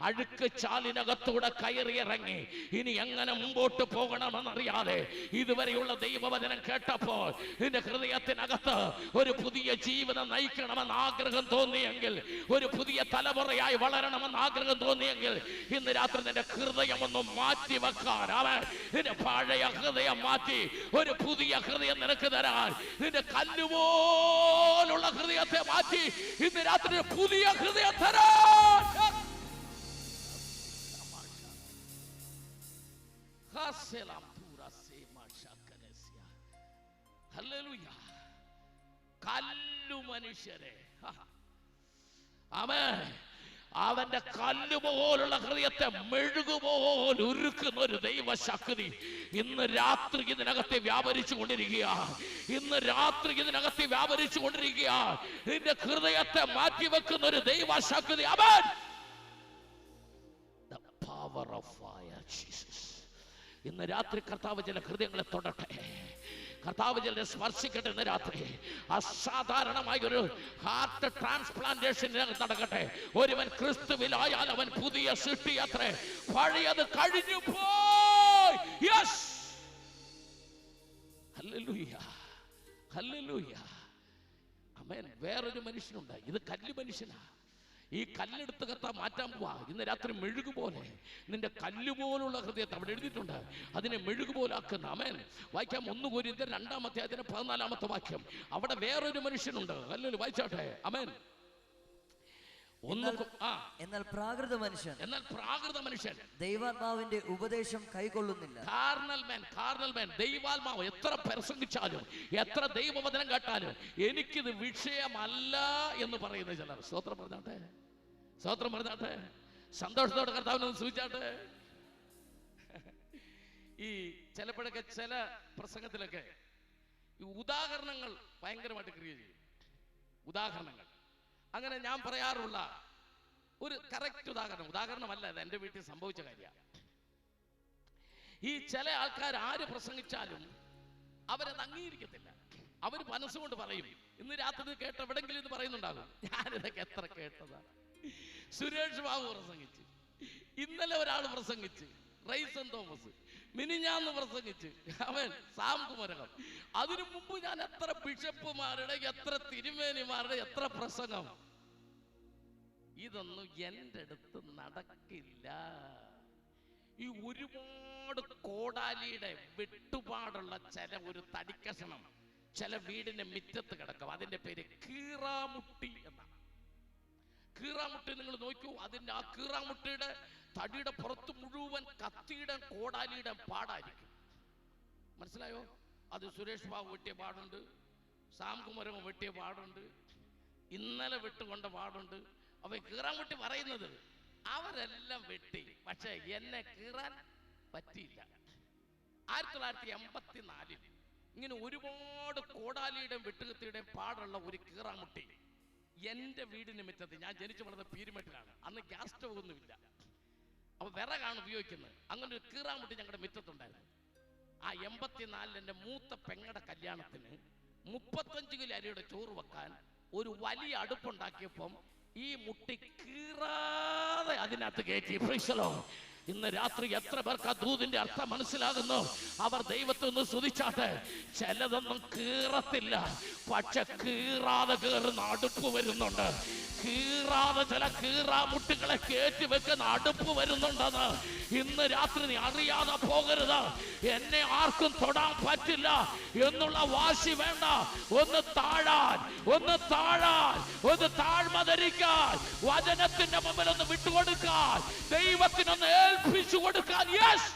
അഴുക്ക് ചാലിനകത്തൂടെ കയറിയിറങ്ങി ഇനി എങ്ങനെ മുമ്പോട്ട് പോകണമെന്നറിയാതെ ഇതുവരെയുള്ള ദൈവവചനം കേട്ടപ്പോൾ നിന്റെ ഹൃദയത്തിനകത്ത് ഒരു പുതിയ ജീവിതം നയിക്കണമെന്ന് ആഗ്രഹം തോന്നിയെങ്കിൽ, ഒരു പുതിയ തലമുറയായി വളരണമെന്ന് ആഗ്രഹം തോന്നിയെങ്കിൽ, ഇന്ന് രാത്രി നിന്റെ ഹൃദയം ഒന്ന് മാറ്റി വെക്കാൻ, അവൻ നിന്റെ പഴയ ഹൃദയം മാറ്റി ഒരു പുതിയ ഹൃദയം നിനക്ക് തരാൻ, നിന്റെ കല്ലുപോലുള്ള ഹൃദയത്തെ മാറ്റി ഇന്ന് രാത്രി പുതിയ ഹൃദയം തരാൻ. കല്ലു മനുഷ്യരെ, അവന്റെ കല്ലുപോലുള്ള ഹൃദയത്തെ മെഴുകുപോലെ ഉരുക്കുന്ന ഒരു ദൈവശക്തി ഇന്ന് രാത്രി ഇതിനകത്ത് വ്യാപരിച്ചു കൊണ്ടിരിക്കുക. നിന്റെ ഹൃദയത്തെ മാറ്റിവെക്കുന്ന ഒരു ദൈവശക്തി. അവൻ the power of fire, Jesus. ഇന്ന് രാത്രി കർത്താവ് ചില ഹൃദയങ്ങളെ തൊടട്ടെ, കർത്താവ് ചിലരെ സ്പർശിക്കട്ടെ. ഇന്ന് രാത്രി അസാധാരണമായ ഒരു ഹാർട്ട് ട്രാൻസ്പ്ലാന്റേഷൻ നടക്കട്ടെ. ഒരുവൻ ക്രിസ്തുവിലായാൽ അവൻ പുതിയ സൃഷ്ടി അത്രേ, പഴയത് കഴിഞ്ഞു പോയി. യെസ്. ഹല്ലേലൂയ, ഹല്ലേലൂയ. ആമേൻ. വേറൊരു മനുഷ്യനുണ്ട്, ഇത് കല്ല് മനുഷ്യനാ. ഈ കല്ലെടുത്ത് കർത്താവ് മാറ്റാൻ പോവാ. ഇന്ന് രാത്രി മെഴുകു പോലെ നിന്റെ കല്ലുപോലുള്ള ഹൃദയത്തെ അവിടെ എഴുതിയിട്ടുണ്ട്, അതിനെ മെഴുകു പോലാക്കുന്ന. ആമേൻ. വായിക്കാം 1 കൊരിന്ത്യർ 2-ാം അധ്യായത്തിന് 14-ാമത്തെ വാക്യം. അവിടെ വേറൊരു മനുഷ്യനുണ്ട്. അല്ലല്ലോ, വായിച്ചാട്ടെ. ആമേൻ. എന്നാൽ പ്രാകൃത മനുഷ്യൻ ദൈവാത്മാവിന്റെ ഉപദേശം കൈക്കൊള്ളുന്നില്ല. കാർണൽ മാൻ ദൈവാത്മാവ് എത്ര പ്രസംഗിച്ചാലും എത്ര ദൈവവചനം കേട്ടാലും എനിക്കിത് വിഷയമല്ല എന്ന് പറയുന്ന ചിലർ. സ്തോത്രം പറഞ്ഞാട്ടെ, സന്തോഷത്തോടെ കർത്താവിനൊന്ന് സൂചിച്ചാട്ടെ. ഈ ചിലപ്പോഴൊക്കെ ചില പ്രസംഗത്തിലൊക്കെ ഈ ഉദാഹരണങ്ങൾ ഭയങ്കരമായിട്ട് ക്രിയ ചെയ്യും. ഉദാഹരണങ്ങൾ അങ്ങനെ ഞാൻ പറയാറുള്ള ഒരു കറക്റ്റ് ഉദാഹരണമല്ല, ഇത് എൻ്റെ വീട്ടിൽ സംഭവിച്ച കാര്യമാണ്. ഈ ചില ആൾക്കാർ ആര് പ്രസംഗിച്ചാലും അവരത് അംഗീകരിക്കത്തില്ല. അവർ മനസ്സുകൊണ്ട് പറയും, ഇന്ന് രാത്രി കേട്ട എവിടെങ്കിലും ഇത് പറയുന്നുണ്ടാകും. ഞാനിതൊക്കെ എത്ര കേട്ടതാ. സുരേഷ് ബാബു പ്രസംഗിച്ച്, ഇന്നലെ ഒരാൾ പ്രസംഗിച്ച്, റൈസൻ തോമസ് മിനിഞ്ഞാന്ന് പ്രസംഗിച്ച്, അവൻ സാം കുമരകം. അതിനു മുമ്പ് ഞാൻ എത്ര ബിഷപ്പുമാരുടെ, എത്ര തിരുമേനിമാരുടെ എത്ര പ്രസംഗം. ഇതൊന്നും എൻ്റെ അടുത്ത് നടക്കില്ല. ഈ ഒരുപാട് കോടാലിയുടെ വെട്ടുപാടുള്ള ചില ഒരു തടിക്കഷണം ചില വീടിന്റെ മുറ്റത്ത് കിടക്കും. അതിന്റെ പേര് കീറാമുട്ടി എന്നാണ്. കീറാമുട്ടി നിങ്ങൾ നോക്കൂ, അതിന്റെ ആ കീറാമുട്ടിയുടെ തടിയുടെ പുറത്ത് മുഴുവൻ കത്തിയുടെ കോടാലിയുടെ പാടായിരിക്കും. മനസ്സിലായോ? അത് സുരേഷ് ബാബു വെട്ടിയ പാടുണ്ട്, സാം കുമരകം വെട്ടിയ പാടുണ്ട്, ഇന്നലെ വിട്ടുകൊണ്ട പാടുണ്ട്. അപ്പൊ കീറാമുട്ടി പറയുന്നത് അവരെല്ലാം വെട്ടി, പക്ഷെ എന്നെ കീറാൻ പറ്റിയില്ല. 1984 ഇങ്ങനെ ഒരുപാട് കോടാലിയുടെയും വെട്ടുകത്തിയുടെയും പാടുള്ള ഒരു കീറാമുട്ടി എൻ്റെ വീടിന് മുറ്റത്ത്, ഞാൻ ജനിച്ചു വളർന്ന പീരുമേട്ടിലാണ്, അന്ന് ഗ്യാസ് സ്റ്റവ് ഒന്നുമില്ല, അപ്പൊ വിറകാണ് ഉപയോഗിക്കുന്നത്. അങ്ങനെ ഒരു കീറാമുട്ടി ഞങ്ങളുടെ മുറ്റത്തുണ്ടായിരുന്നു. ആ 84 എൻ്റെ മൂത്ത പെങ്ങടെ കല്യാണത്തിന് 35 കിലോ അരിയുടെ ചോറ് വെക്കാൻ ഒരു വലിയ അടുപ്പുണ്ടാക്കിയപ്പം ഈ മുട്ടി കീറാതെ അതിനകത്ത് കയറ്റി. ഇന്ന് രാത്രി എത്ര പേർക്ക് ആ ദൂതിന്റെ അർത്ഥം മനസ്സിലാകുന്നു? അവർ ദൈവത്തെ ഒന്ന് സ്തുതിച്ചാട്ടെ. ചിലതൊന്നും കീറത്തില്ല, പക്ഷെ കീറാതെ കയറുന്ന അടുപ്പ് വരുന്നുണ്ട്. കീറാതെ ചില കീറാമുട്ടുകളെ കയറ്റി വെക്കുന്ന അടുപ്പ് വരുന്നുണ്ടെന്ന് ഇന്ന് രാത്രി നീ അറിയാതെ പോകരുത്. എന്നെ ആർക്കും തൊടാൻ പറ്റില്ല എന്നുള്ള വാശി വേണ്ട. ഒന്ന് താഴാൻ, ഒന്ന് താഴ്മ ധരിക്കാൻ, വചനത്തിന്റെ മുമ്പിൽ ഒന്ന് വിട്ടുകൊടുക്കാൻ, ദൈവത്തിനൊന്ന് ഏൽപ്പിച്ചു കൊടുക്കാൻ. യെസ്,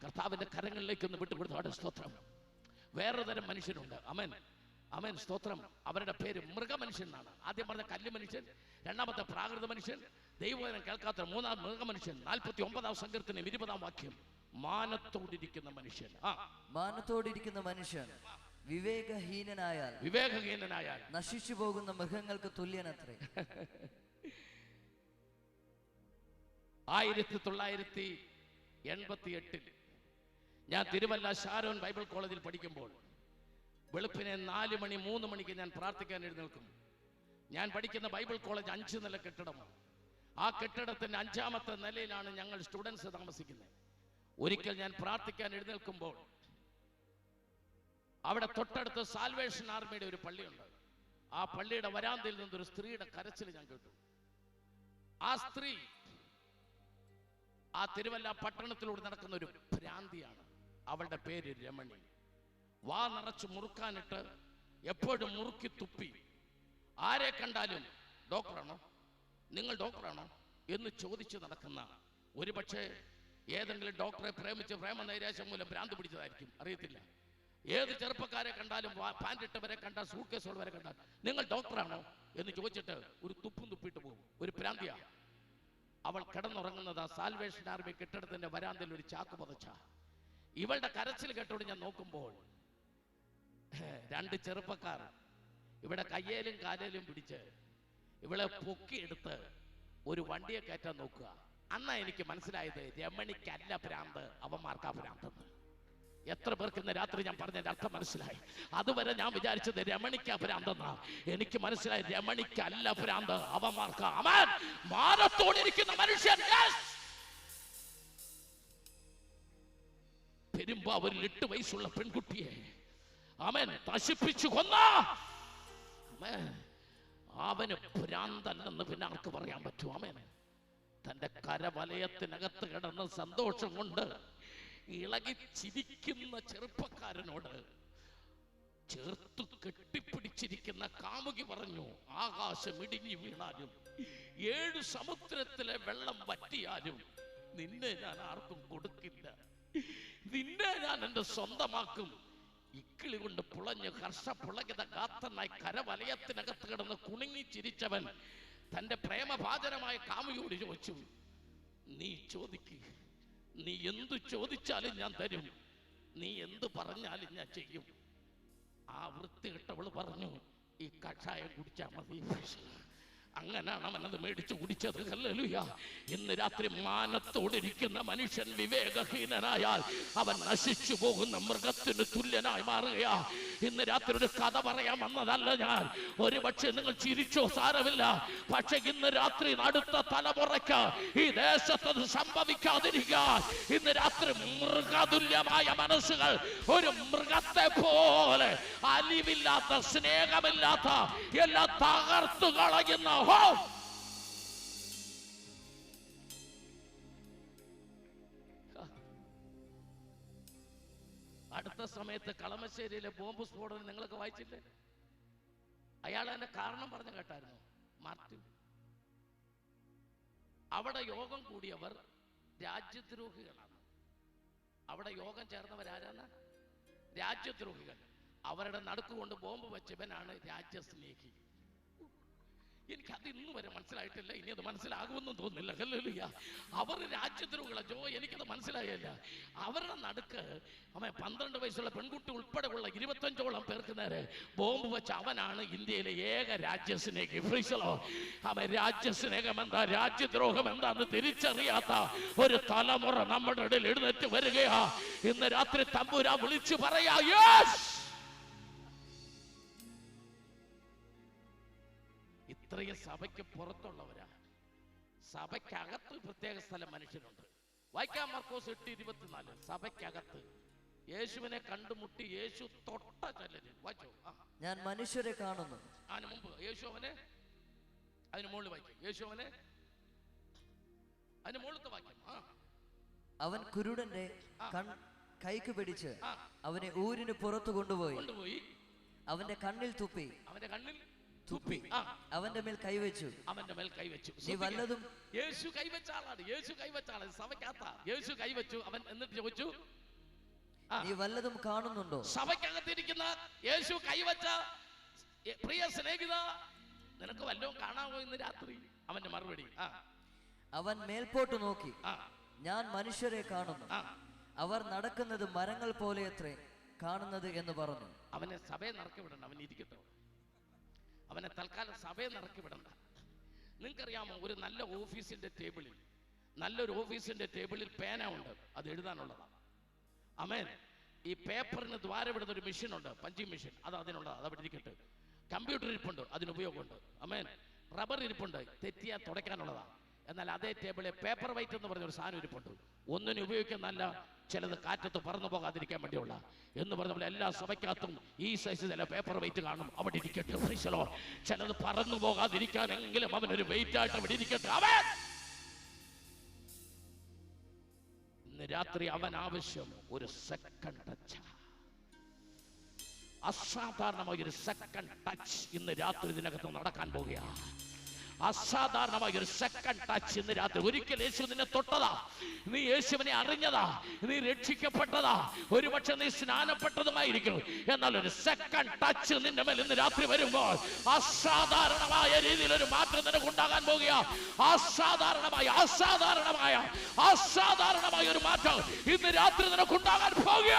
കർത്താവിന്റെ കരങ്ങളിലേക്ക് ഒന്ന് വിട്ടുകൊടുത്തോടെ. സ്തോത്രം. വേറെ തരം മനുഷ്യരുണ്ട്. അമേൻ, അമേൻ, സ്തോത്രം. അവരുടെ പേര് മൃഗമനുഷ്യൻ എന്നാണ്. ആദ്യം പറഞ്ഞ കല്ല് മനുഷ്യൻ, രണ്ടാമത്തെ പ്രാകൃത മനുഷ്യൻ, ദൈവവചനം കേൾക്കാത്ത, മൂന്നാം മൃഗമനുഷ്യൻ. 49-ാം സങ്കീർത്തനം 20-ാം വാക്യം. മാനത്തോടിരിക്കുന്ന മനുഷ്യൻ, മാനത്തോടിരിക്കുന്ന മനുഷ്യൻ വിവേകഹീനനായാൽ നശിച്ചു പോകുന്ന മൃഗങ്ങൾക്ക് തുല്യനത്രേ. 1988 ഞാൻ തിരുവല്ല ഷാരോൺ ബൈബിൾ കോളേജിൽ പഠിക്കുമ്പോൾ വെളുപ്പിനെ 4 മണി 3 മണിക്ക് ഞാൻ പ്രാർത്ഥിക്കാൻ എഴുന്നേൽക്കും. ഞാൻ പഠിക്കുന്ന ബൈബിൾ കോളേജ് 5 നില കെട്ടിടമാണ്. ആ കെട്ടിടത്തിന്റെ 5-ാമത്തെ നിലയിലാണ് ഞങ്ങൾ സ്റ്റുഡൻസ് താമസിക്കുന്നത്. ഒരിക്കൽ ഞാൻ പ്രാർത്ഥിക്കാൻ എഴുന്നേൽക്കുമ്പോൾ അവിടെ തൊട്ടടുത്ത് സാൽവേഷൻ ആർമിയുടെ ഒരു പള്ളിയുണ്ട്. ആ പള്ളിയുടെ വരാന്തയിൽ നിന്നൊരു സ്ത്രീയുടെ കരച്ചിൽ ഞാൻ കേട്ടു. ആ സ്ത്രീ ആ തിരുവല്ല പട്ടണത്തിലൂടെ നടക്കുന്ന ഒരു ഭ്രാന്തിയാണ്. അവളുടെ പേര് രമണി. വാ നിറച്ച് മുറുക്കാനിട്ട് എപ്പോഴും മുറുക്കി തുപ്പി ആരെ കണ്ടാലും ഡോക്ടറാണോ, നിങ്ങൾ ഡോക്ടറാണോ എന്ന് ചോദിച്ച് നടക്കുന്ന, ഒരു പക്ഷേ ഏതെങ്കിലും ഡോക്ടറെ പ്രേമിച്ച് പ്രേമനൈരാശ്യം മൂലം ഭ്രാന്ത് പിടിച്ചതായിരിക്കും, അറിയത്തില്ല. ഏത് ചെറുപ്പക്കാരെ കണ്ടാലും, പാൻറ് ഇട്ടവരെ കണ്ടാൽ, സൂട്ട് കേസുള്ളവരെ കണ്ടാൽ നിങ്ങൾ ഡോക്ടറാണോ എന്ന് ചോദിച്ചിട്ട് ഒരു തുപ്പും തുപ്പിട്ട് പോകും. ഒരു ഭ്രാന്തിയാ. അവൾ കിടന്നുറങ്ങുന്നത് ആ സാൽവേഷൻ ആർമി കെട്ടിടത്തിന്റെ വരാന്തയിൽ ഒരു ചാക്ക് പുതച്ച. ഇവളുടെ കരച്ചിൽ കേട്ടോട് ഞാൻ നോക്കുമ്പോൾ 2 ചെറുപ്പക്കാർ ഇവിടെ കയ്യേലും കാലേലും പിടിച്ച് ഇവളെ പൊക്കിയെടുത്ത് ഒരു വണ്ടിയെ കയറ്റാൻ നോക്കുക. അന്നാ എനിക്ക് മനസ്സിലായത് രമണിക്കല്ല ഭ്രാന്ത്, അവന്മാർക്കാ ഭ്രാന്തെന്ന്. എത്ര പേർക്ക് ഇന്ന് രാത്രി ഞാൻ പറഞ്ഞതിന്റെ അർത്ഥം മനസ്സിലായി? അതുവരെ ഞാൻ വിചാരിച്ചത് രമണിക്ക ഭ്രാന്തെന്നാ. എനിക്ക് മനസ്സിലായി രമണിക്കല്ല ഭ്രാന്ത്, അവന്മാർക്കാ. മാനത്തോടിരിക്കുന്ന മനുഷ്യൻ. പെരുമ്പാവൂരിൽ 8 വയസ്സുള്ള പെൺകുട്ടിയെ അവൻ നശിപ്പിച്ചു കൊന്ന അവന് ഭ്രാന്തല്ലെന്ന് പിന്നെ ആർക്ക് പറയാൻ പറ്റും? അവൻ തന്റെ കരവലയത്തിനകത്ത് കിടന്ന സന്തോഷം കൊണ്ട് ഇളകി ചിരിക്കുന്ന ചെറുപ്പക്കാരനോട് ചേർത്തു കെട്ടിപ്പിടിച്ചിരിക്കുന്ന കാമുകി പറഞ്ഞു, ആകാശം ഇടിഞ്ഞു വീണാലും 7 സമുദ്രത്തിലെ വെള്ളം വറ്റിയാലും നിന്നെ ഞാൻ ആർക്കും കൊടുക്കില്ല, നിന്നെ ഞാൻ എന്റെ സ്വന്തമാക്കും. ഇക്കിളി കൊണ്ട് പുളഞ്ഞ് ഹർഷപുളകിത ഗാത്രനായി കരവലയത്തിനകത്ത് കിടന്ന് കുണുങ്ങി ചിരിച്ചവൻ തന്റെ പ്രേമഭാജനമായ കാമുകിയോട് ചോദിച്ചു, നീ ചോദിക്ക്, നീ എന്തു ചോദിച്ചാലും ഞാൻ തരും, നീ എന്ത് പറഞ്ഞാലും ഞാൻ ചെയ്യും. ആ വൃത്തികെട്ടവള് പറഞ്ഞു, ഈ കഷായം കുടിച്ചാൽ മതി. അങ്ങനാണ് അവനത് മേടിച്ചു കുടിച്ചത്. ഹല്ലേലൂയ. ഇന്ന് രാത്രി മാനത്തോടിരിക്കുന്ന മനുഷ്യൻ വിവേകഹീനനായാൽ അവൻ നശിച്ചു പോകുന്ന മൃഗത്തിന് തുല്യനായി മാറുകയാ. ഇന്ന് രാത്രി ഒരു കഥ പറയാൻ വന്നതല്ല ഞാൻ. ഒരു പക്ഷെ നിങ്ങൾ ചിരിച്ചോ സാരമില്ല. പക്ഷെ ഇന്ന് രാത്രി അടുത്ത തലമുറയ്ക്ക് ഈ ദേശത്ത് സംഭവിക്കാതിരിക്കാൻ ഇന്ന് രാത്രി മൃഗതുല്യമായ മനസ്സുകൾ, ഒരു മൃഗത്തെ പോലെ അലിവില്ലാത്ത സ്നേഹമില്ലാത്ത എല്ലാം തകർത്തു കളയുന്ന അടുത്ത സമയത്ത് കളമശ്ശേരിയിലെ ബോംബ് സ്ഫോടനം നിങ്ങളൊക്കെ വായിച്ചില്ലേ? അയാൾ അതിന്റെ കാരണം പറഞ്ഞു കേട്ടായിരുന്നു, മാർട്ടിൻ. അവിടെ യോഗം കൂടിയവർ രാജ്യദ്രോഹികളാണ്. അവിടെ യോഗം ചേർന്നവരാരാണ്? രാജ്യദ്രോഹികൾ. അവരുടെ നടുക്കുകൊണ്ട് ബോംബ് വെച്ചവനാണ് രാജ്യസ്നേഹി. എനിക്കത് ഇന്ന് വരെ മനസ്സിലായിട്ടില്ല, ഇനി അത് മനസ്സിലാകുമെന്നും തോന്നുന്നില്ല. ഹല്ലേലൂയ. അവർ രാജ്യദ്രോഹികളാ. ജോ, എനിക്കത് മനസ്സിലായില്ല. അവരുടെ നടുക്ക് അവൻ 12 വയസ്സുള്ള പെൺകുട്ടി ഉൾപ്പെടെയുള്ള 25ഓളം പേർക്ക് നേരെ ബോംബ് വെച്ച അവനാണ് ഇന്ത്യയിലെ ഏക രാജ്യസ്നേഹി. അവൻ രാജ്യസ്നേഹം എന്താ, രാജ്യദ്രോഹം എന്താന്ന് തിരിച്ചറിയാത്ത ഒരു തലമുറ നമ്മുടെ ഇടയിൽ എഴുന്നേറ്റ് വരികയാ. ഇന്ന് രാത്രി തമ്പുരാ വിളിച്ചു പറയാ, യെസ്. ഇത്രയും സഭയ്ക്ക് പുറത്തുള്ളവരാ. സഭയ്ക്കകത്ത് പ്രത്യേക സ്ഥലം മനുഷ്യനുണ്ട്. വായിക്കാം മർക്കോസ് 8:24. സഭയ്ക്കകത്ത് യേശുവിനെ കണ്ടുമുട്ടി യേശു തൊട്ട ചിലര് വായിച്ചോ. ഞാൻ മനുഷ്യരെ കാണുന്നു. അതിന് മുമ്പ് യേശു അവനെ, അതിന് മുകളിൽ വായിക്കും, യേശു അവനെ, അതിന് മുകളിലത്തെ വാക്യം. അവൻ കുരുടന്റെ കൈക്ക് പിടിച്ച് അവനെ ഊരിന് പുറത്തു കൊണ്ടുപോയി അവന്റെ കണ്ണിൽ തുപ്പി, അവന്റെ കണ്ണിൽ തുപ്പി, അവന്റെ മേൽ കൈവച്ചു, അവന്റെ മേൽ കൈവച്ചു. നീ വല്ലതും, യേശു കൈവച്ച ആളാണ്, യേശു കൈവച്ച ആളാണ്. സഭയ്ക്കകത്ത യേശു കൈവച്ചു. അവൻ എന്നിട്ട് ചോദിച്ചു, നീ വല്ലതും കാണുന്നുണ്ടോ? സഭയ്ക്കകത്തിരിക്കുന്ന യേശു കൈവച്ച പ്രിയ സ്നേഹിത, നിനക്ക് വല്ലതും കാണാമോ ഇന്ന് രാത്രി? അവന്റെ മറുപടി, അവൻ മേൽപോട്ട് നോക്കി, ഞാൻ മനുഷ്യരെ കാണുന്നു, അവർ നടക്കുന്നത് മരങ്ങൾ പോലെ അത്രേ കാണുന്നത് എന്ന് പറഞ്ഞു. അവനെ സഭയെ നടക്കി വിടണ്ട, അവൻ ഇരിക്കട്ടോ. അവനെ തൽക്കാലം സഭയെ നടക്കി വിടണ്ട. നിങ്ങൾക്കറിയാമോ, ഒരു നല്ല ഓഫീസിന്റെ ടേബിളിൽ, നല്ലൊരു ഓഫീസിന്റെ ടേബിളിൽ പേന ഉണ്ട്, അത് എഴുതാനുള്ളതാണ്. അമേൻ. ഈ പേപ്പറിന് ദ്വാരവിടുന്ന ഒരു മെഷീൻ ഉണ്ട്, പഞ്ചിങ് മെഷീൻ, അത് അതിനുള്ളത്, അത് അവിടെ ഇരിക്കട്ടെ. കമ്പ്യൂട്ടർ ഇരിപ്പുണ്ട്, അതിന് ഉപയോഗമുണ്ട്. അമേൻ. റബ്ബർ ഇരിപ്പുണ്ട്, തെറ്റിയാൽ തുടയ്ക്കാനുള്ളതാണ്. എന്നാൽ അതേ ടേബിളിൽ പേപ്പർ വൈറ്റ് എന്ന് പറഞ്ഞൊരു സാധനം ഇരിപ്പുണ്ട്, ഒന്നിനും ഉപയോഗിക്കുന്നല്ല, ചിലത് കാറ്റത്ത് പറന്നു പോകാതിരിക്കാൻ വേണ്ടിയുള്ള എന്ന് പറഞ്ഞ എല്ലാ സഭയ്ക്കകത്തും ഈ സൈസ് ചില പേപ്പർ വെയിറ്റ് കാണും, അവിടെ ഇരിക്കട്ടെ. ചിലത് പറന്നു പോകാതിരിക്കാനെങ്കിലും അവനൊരു വെയിറ്റ് ആയിട്ട് അവിടെ ഇരിക്കട്ടെ. അവൻ ഇന്ന് രാത്രി അവൻ ആവശ്യം ഒരു സെക്കൻഡ് ടച്ച്, അസാധാരണമായ ഒരു സെക്കൻഡ് ടച്ച് ഇന്ന് രാത്രി ഇതിനകത്ത് നടക്കാൻ പോകുകയാണ്. അസാധാരണമായ ഒരു സെക്കൻഡ് ടച്ച് ഇന്ന് രാത്രി. ഒരിക്കൽ യേശു നിന്നെ തൊട്ടതാ, നീ യേശുവിനെ അറിഞ്ഞതാ, നീ രക്ഷിക്കപ്പെട്ടതാ, ഒരുപക്ഷെ നീ സ്നാനപ്പെട്ടതുമായിരിക്കും. എന്നാൽ ഒരു സെക്കൻഡ് ടച്ച് നിന്റെ മേൽ ഇന്ന് രാത്രി വരുമ്പോൾ അസാധാരണമായ രീതിയിൽ ഒരു മാറ്റം നിനക്ക് ഉണ്ടാകാൻ പോകുക. അസാധാരണമായ അസാധാരണമായ അസാധാരണമായ ഒരു മാറ്റം ഇന്ന് രാത്രി നിനക്ക് ഉണ്ടാകാൻ പോകുക.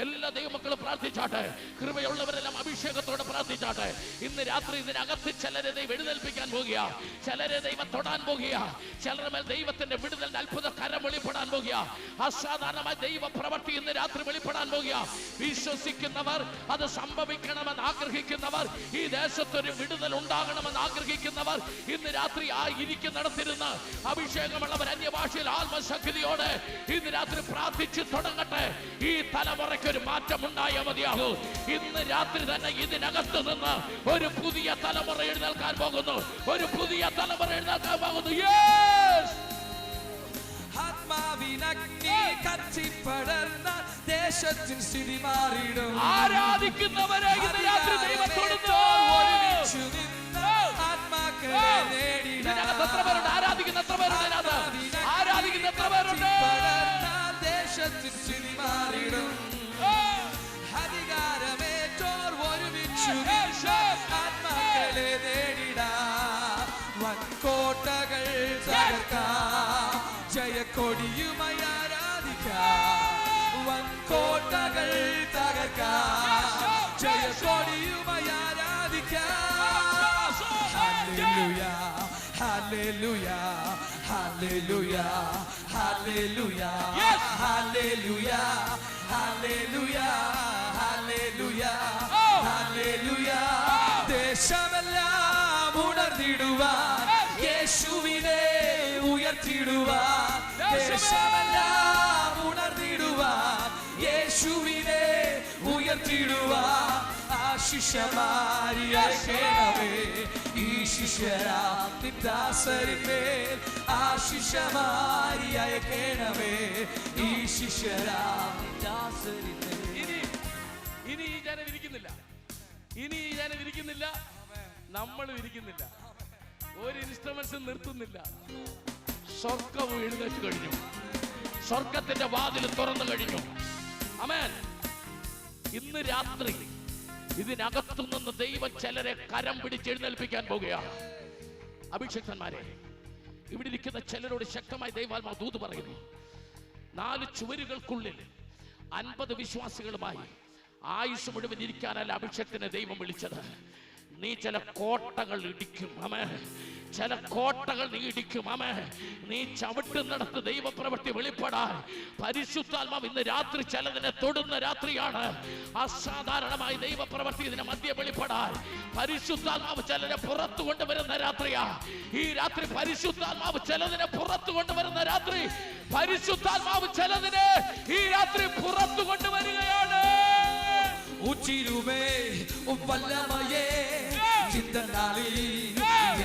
എല്ലാ ദൈവമക്കളും പ്രാർത്ഥിച്ചാട്ടെ. കൃപയുള്ളവരെല്ലാം അഭിഷേകത്തോടെ പ്രാർത്ഥിച്ചാട്ടെ. ഇന്ന് രാത്രി ഇതിനകത്ത് ചിലരെ ദൈവം എഴുന്നേൽപ്പിക്കാൻ പോകുക, ചിലരെ ദൈവം തൊടാൻ പോകുക, ചിലരുടെ മേൽ ദൈവത്തിന്റെ വിടുതലിന്റെ അത്ഭുത കരം വെളിപ്പെടാൻ പോകുക. അസാധാരണമായ ദൈവ പ്രവൃത്തി ഇന്ന് രാത്രി വെളിപ്പെടാൻ പോകുക. വിശ്വസിക്കുന്നവർ, അത് സംഭവിക്കണമെന്ന് ആഗ്രഹിക്കുന്നവർ, ഈ ദേശത്തൊരു വിടുതൽ ഉണ്ടാകണമെന്ന് ആഗ്രഹിക്കുന്നവർ ഇന്ന് രാത്രി ആ ഇരിക്കുന്നിടത്തിരുന്ന് അഭിഷേകമുള്ളവർ അന്യഭാഷയിൽ ആത്മശക്തിയോടെ ഇന്ന് രാത്രി പ്രാർത്ഥിച്ച് തുടങ്ങട്ടെ. ഈ തലമുറയ്ക്ക് ഒരു മാറ്റം ഉണ്ടായാൽ മതിയാകൂ. ഇന്ന് രാത്രി തന്നെ ഇതിനകത്ത് നിന്ന് ഒരു പുതിയ തലമുറ എഴുന്നേൽക്കാൻ പോകുന്നു. ഒരു പുതിയ തലമുറ എഴുന്നേൽക്കാൻ പോകുന്നു. ആത്മാവിനഗ്നി കത്തിപ്പടർന്ന ദേശത്തിൻ സ്ഥിതി മാറിയിടും. ആരാധിക്കുന്നവരെ ഇന്ന് രാത്രി ദൈവം തൊടുന്നു. ഒരുമിച്ചു നിന്ന് ആത്മാക്കളെ നേടിടാം. എത്ര പേരുണ്ട്? ആരാധിക്കുന്ന എത്ര പേരുണ്ട്? ആരാധിക്കുന്ന എത്ര പേരുണ്ട്? ദേശത്തിൻ സ്ഥിതി മാറിയിടും. അധികാരമേറ്റോർ ഒരുമിച്ചു ആത്മാക്കളെ നേടിടാം. വൻകോട്ടകൾ തകർക്കാം, ജയക്കൊടിയുമായി ആരാധിക്കാം. വൻകോട്ടകൾ തകർക്കാം, ജയക്കൊടിയുമായി ആരാധിക്കാം. ഹല്ലേലൂയ, ഹല്ലേലൂയ, ഹല്ലേലൂയ, ഹല്ലേലൂയ, ഹല്ലേലൂയ, ഹല്ലേലൂയ, ഹല്ലേലൂയ, ഹല്ലേലൂയ. ദേശമെല്ലാം ഉണർന്നിടുവാൻ, യേശുവിനെ ഉയർത്തിടുവാൻ. ദേശമെല്ലാം ഉണർന്നിടുവാൻ, യേശുവിനെ ഉയർത്തിടുവാൻ. ആശിഷമാരി അയക്കണമേ ഈ ശിഷ്യരാം നിദാസരിന്മേൽ. ആശിഷമാരി അയക്കണമേ ഈ ശിഷ്യരാം നിദാസരിന്മേൽ. ഇനി ഈ ജനം ഇരിക്കുന്നില്ല, ഇനി ഈ ജനം ഇരിക്കുന്നില്ല, നമ്മളും ഇരിക്കുന്നില്ല. ഒരു ഇൻസ്ട്രുമെന്റ്സും നിർത്തുന്നില്ല. സ്വർഗവും എഴുന്നേറ്റ് കഴിഞ്ഞു. സ്വർഗത്തിന്റെ വാതിൽ തുറന്നു കഴിഞ്ഞു. ആമേൻ. ഇന്ന് രാത്രി ഇതിനകത്തു നിന്ന് ദൈവം ചിലരെ കരം പിടിച്ച് എഴുന്നേൽപ്പിക്കാൻ പോകുകയാണ്. അഭിഷിക്തന്മാരെ, ഇവിടെ ഇരിക്കുന്ന ചിലരോട് ശക്തമായി ദൈവാത്മാവ് ദൂത് പറയുന്നു. 4 ചുവരുകൾക്കുള്ളിൽ 50 വിശ്വാസികളുമായി ആയുസ് മുഴുവൻ ഇരിക്കാനല്ല അഭിഷേകത്തിനെ ദൈവം വിളിച്ചത്. നീ ചില കോട്ടകൾ ഇടിക്കും. ആമേൻ. ചില കോട്ടകൾ നീ ഇടിക്കും. ആമേൻ. നീ ചവിട്ടുന്നിടത്ത് ദൈവപ്രവൃത്തി വെളിപ്പെടാൻ പരിശുദ്ധാത്മാവ് ഇന്ന് രാത്രി ചിലതിനെ തൊടുന്ന രാത്രിയാണ്. അസാധാരണമായി ദൈവപ്രവൃത്തി ഇതിനെ മധ്യ വെളിപ്പെടാൻ പരിശുദ്ധാത്മാവ് ചിലരെ പുറത്തു കൊണ്ടുവരുന്ന രാത്രിയാ ഈ രാത്രി. പരിശുദ്ധാത്മാവ് ചിലതിനെ പുറത്തു കൊണ്ടുവരുന്ന രാത്രി. പരിശുദ്ധാത്മാവ് ചിലതിനെ ഈ രാത്രി പുറത്തു കൊണ്ടുവരികയാണ്. ഉച്ചിരുമേ വല്ലമയേ ചിന്തനാളിൽ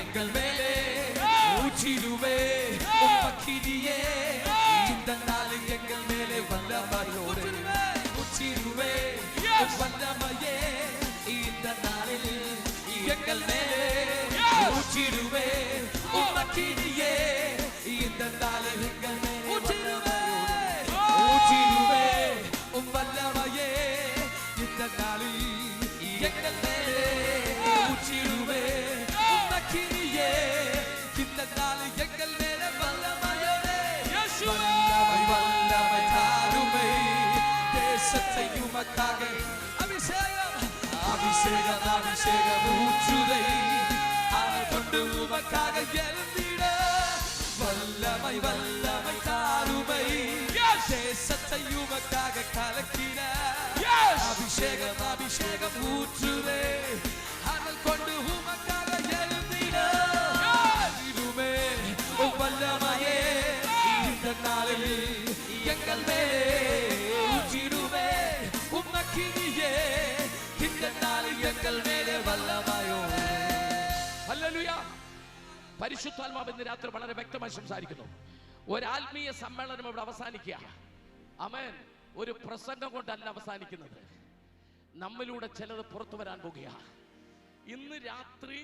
എங்கள் மேலே உச்சிருவே உம்மக்கிரியே சிந்தனாளில் எங்கள் மேலே வல்லமையோடு. உச்சிருவே வல்லமையே இந்த நாளில் எங்கள் மேலே உச்சிருவே உம்மக்கிரியே இந்த நாளில் எங்கள் மேலே. உச்சிருவே உச்சிருவே வல்லமையே இந்த நாளில் எங்கள் மேலே உச்சிருவே உம்மக்கிரியே இந்த நாளில் எங்கள் மேலே வல்லமையோடு. வல்லமை வல்லமை தாருமை தேசத்தை உமக்காக. அபிஷேகம் அபிஷேகம் அபிஷேகம் ஊற்றுதை அதை கொண்டு உமக்காக எழுந்திட. வல்லமை வல்லமை தாருமை தேசத்தை உமக்காக கலக்கிட. அபிஷேகம் அபிஷேகம் ஊற்றுதே அதை கொண்டு உமக்காக எழுந்திட. இதுமே வல்லமையே இந்த நாளில் எங்கள் மேலே ஊற்றிடுவே உம்மக்கிரியே இந்த நாளில் எங்கள் மேலே വല്ലമയോടെ. ഹല്ലേലൂയ. പരിശുദ്ധാത്മാവ് ഇന്ന് രാത്രി വളരെ വ്യക്തമായി സംസാരിക്കുന്നു. ഒരു ആത്മീയ സമ്മേളനം ഇവിടെ അവസാനിക്കുക. ആമേൻ. ഒരു പ്രസംഗം കൊണ്ടല്ല അവസാനിക്കുന്നത്. നമ്മിലൂടെ ചിലത് പുറത്തു വരാൻ പോകുക. ഇന്ന് രാത്രി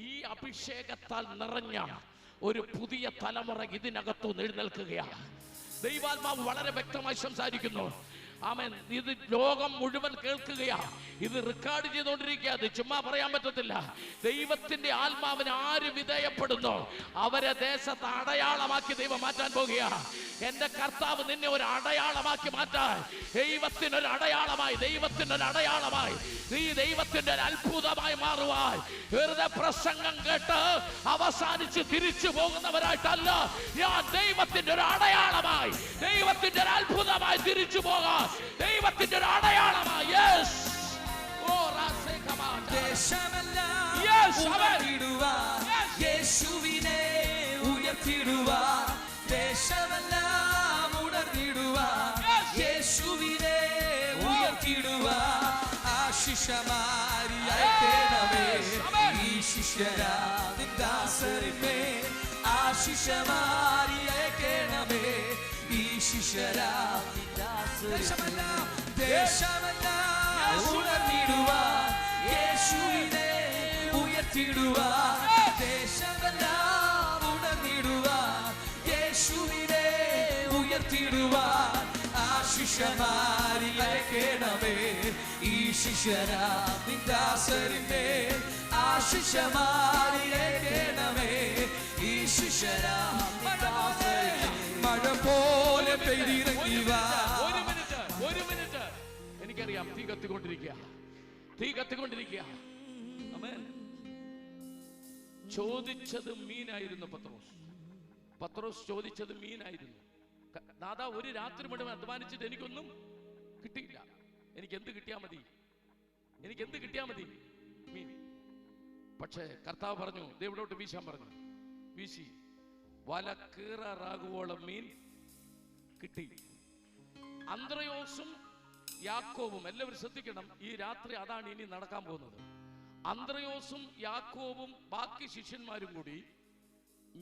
ഈ അഭിഷേകത്താൽ നിറഞ്ഞ ഒരു പുതിയ തലമുറ ഇതിനകത്തു എഴുന്നേൽക്കുകയാണ്. ദൈവാത്മാവ് വളരെ വ്യക്തമായി സംസാരിക്കുന്നു. ആമേൻ. ഇത് ലോകം മുഴുവൻ കേൾക്കുകയാ, ഇത് റെക്കോർഡ് ചെയ്തുകൊണ്ടിരിക്കുക. അത് ചുമ്മാ പറയാൻ പറ്റത്തില്ല. ദൈവത്തിന്റെ ആത്മാവിന് ആര് വിധേയപ്പെടുന്നോ അവരെ ദേശത്ത് അടയാളമാക്കി ദൈവം മാറ്റാൻ പോകുക. എന്റെ കർത്താവ് നിന്നെ ഒരു അടയാളമാക്കി മാറ്റാൻ, ദൈവത്തിനൊരു അടയാളമായി, ദൈവത്തിനൊരു അടയാളമായി, നീ ദൈവത്തിന്റെ ഒരു അത്ഭുതമായി മാറുവാൻ. വെറുതെ പ്രസംഗം കേട്ട് അവസാനിച്ച് തിരിച്ചു പോകുന്നവരായിട്ടല്ല, ഞാൻ ദൈവത്തിന്റെ ഒരു അടയാളമായി, ദൈവത്തിന്റെ ഒരു അത്ഭുതമായി തിരിച്ചു പോകാൻ, ദൈവത്തിന്റെ ഒരു അടയാളമായി. യെസ്, യേശുവിനെ ഉയർത്തിടുവാൻ, ദേശമെല്ലാം ഉണർന്നിടുവാൻ, യേശുവിനെ ഉയർത്തിടുവാൻ, ആശിഷമാരി അയക്കണമേ ഈ ശിഷ്യരാ നിൻ ദാസരിന്മേൽ, ആശിഷമാരി അയക്കണമേ ഈ ശിഷ്യരാ നിൻ ദാസരിന്മേൽ. ദേശമെല്ലാം ഉണർന്നിടുവാൻ, യേശുവിനെ ഉയർത്തിടുവാൻ, ദേശമെല്ലാം ഉണർന്നിടുവാൻ, യേശുവിനെ ഉയർത്തിടുവാൻ, ആശിഷമാരി അയക്കണമേ ഈ ശിഷ്യരാ നിൻ ദാസരിന്മേൽ, ആശിഷമാരി അയക്കണമേ ഈ ശിഷ്യരാ നിൻ ദാസരിന്മേൽ. മഴ പോലെ പെയ്തിറങ്ങി വാ. ഒരു മിനിറ്റ്, എനിക്കറിയാം തീ കത്തിക്കൊണ്ടിരിക്കുക, തീ കത്തിക്കൊണ്ടിരിക്കുക. ആമേൻ. ചോദിച്ചത് മീനായിരുന്നു പത്രോസ് ചോദിച്ചത് മീനായിരുന്നു. ദാദാ, ഒരു രാത്രി മുഴുവൻ അധ്വാനിച്ചിട്ട് എനിക്കൊന്നും കിട്ടിയില്ല, എനിക്ക് എന്ത് കിട്ടിയാ മതി? മീൻ. പക്ഷേ കർത്താവ് പറഞ്ഞു, ദേവിടോട്ട് വീശാൻ പറഞ്ഞു. വീശി, വല കീറാറാകുവോളം മീൻ കിട്ടി. അന്ത്രയോസും യാക്കോബും, എല്ലാവരും ശ്രദ്ധിക്കണം, ഈ രാത്രി അതാണ് ഇനി നടക്കാൻ പോകുന്നത്. അന്ത്രയോസും യാക്കോബും ബാക്കി ശിഷ്യന്മാരും കൂടി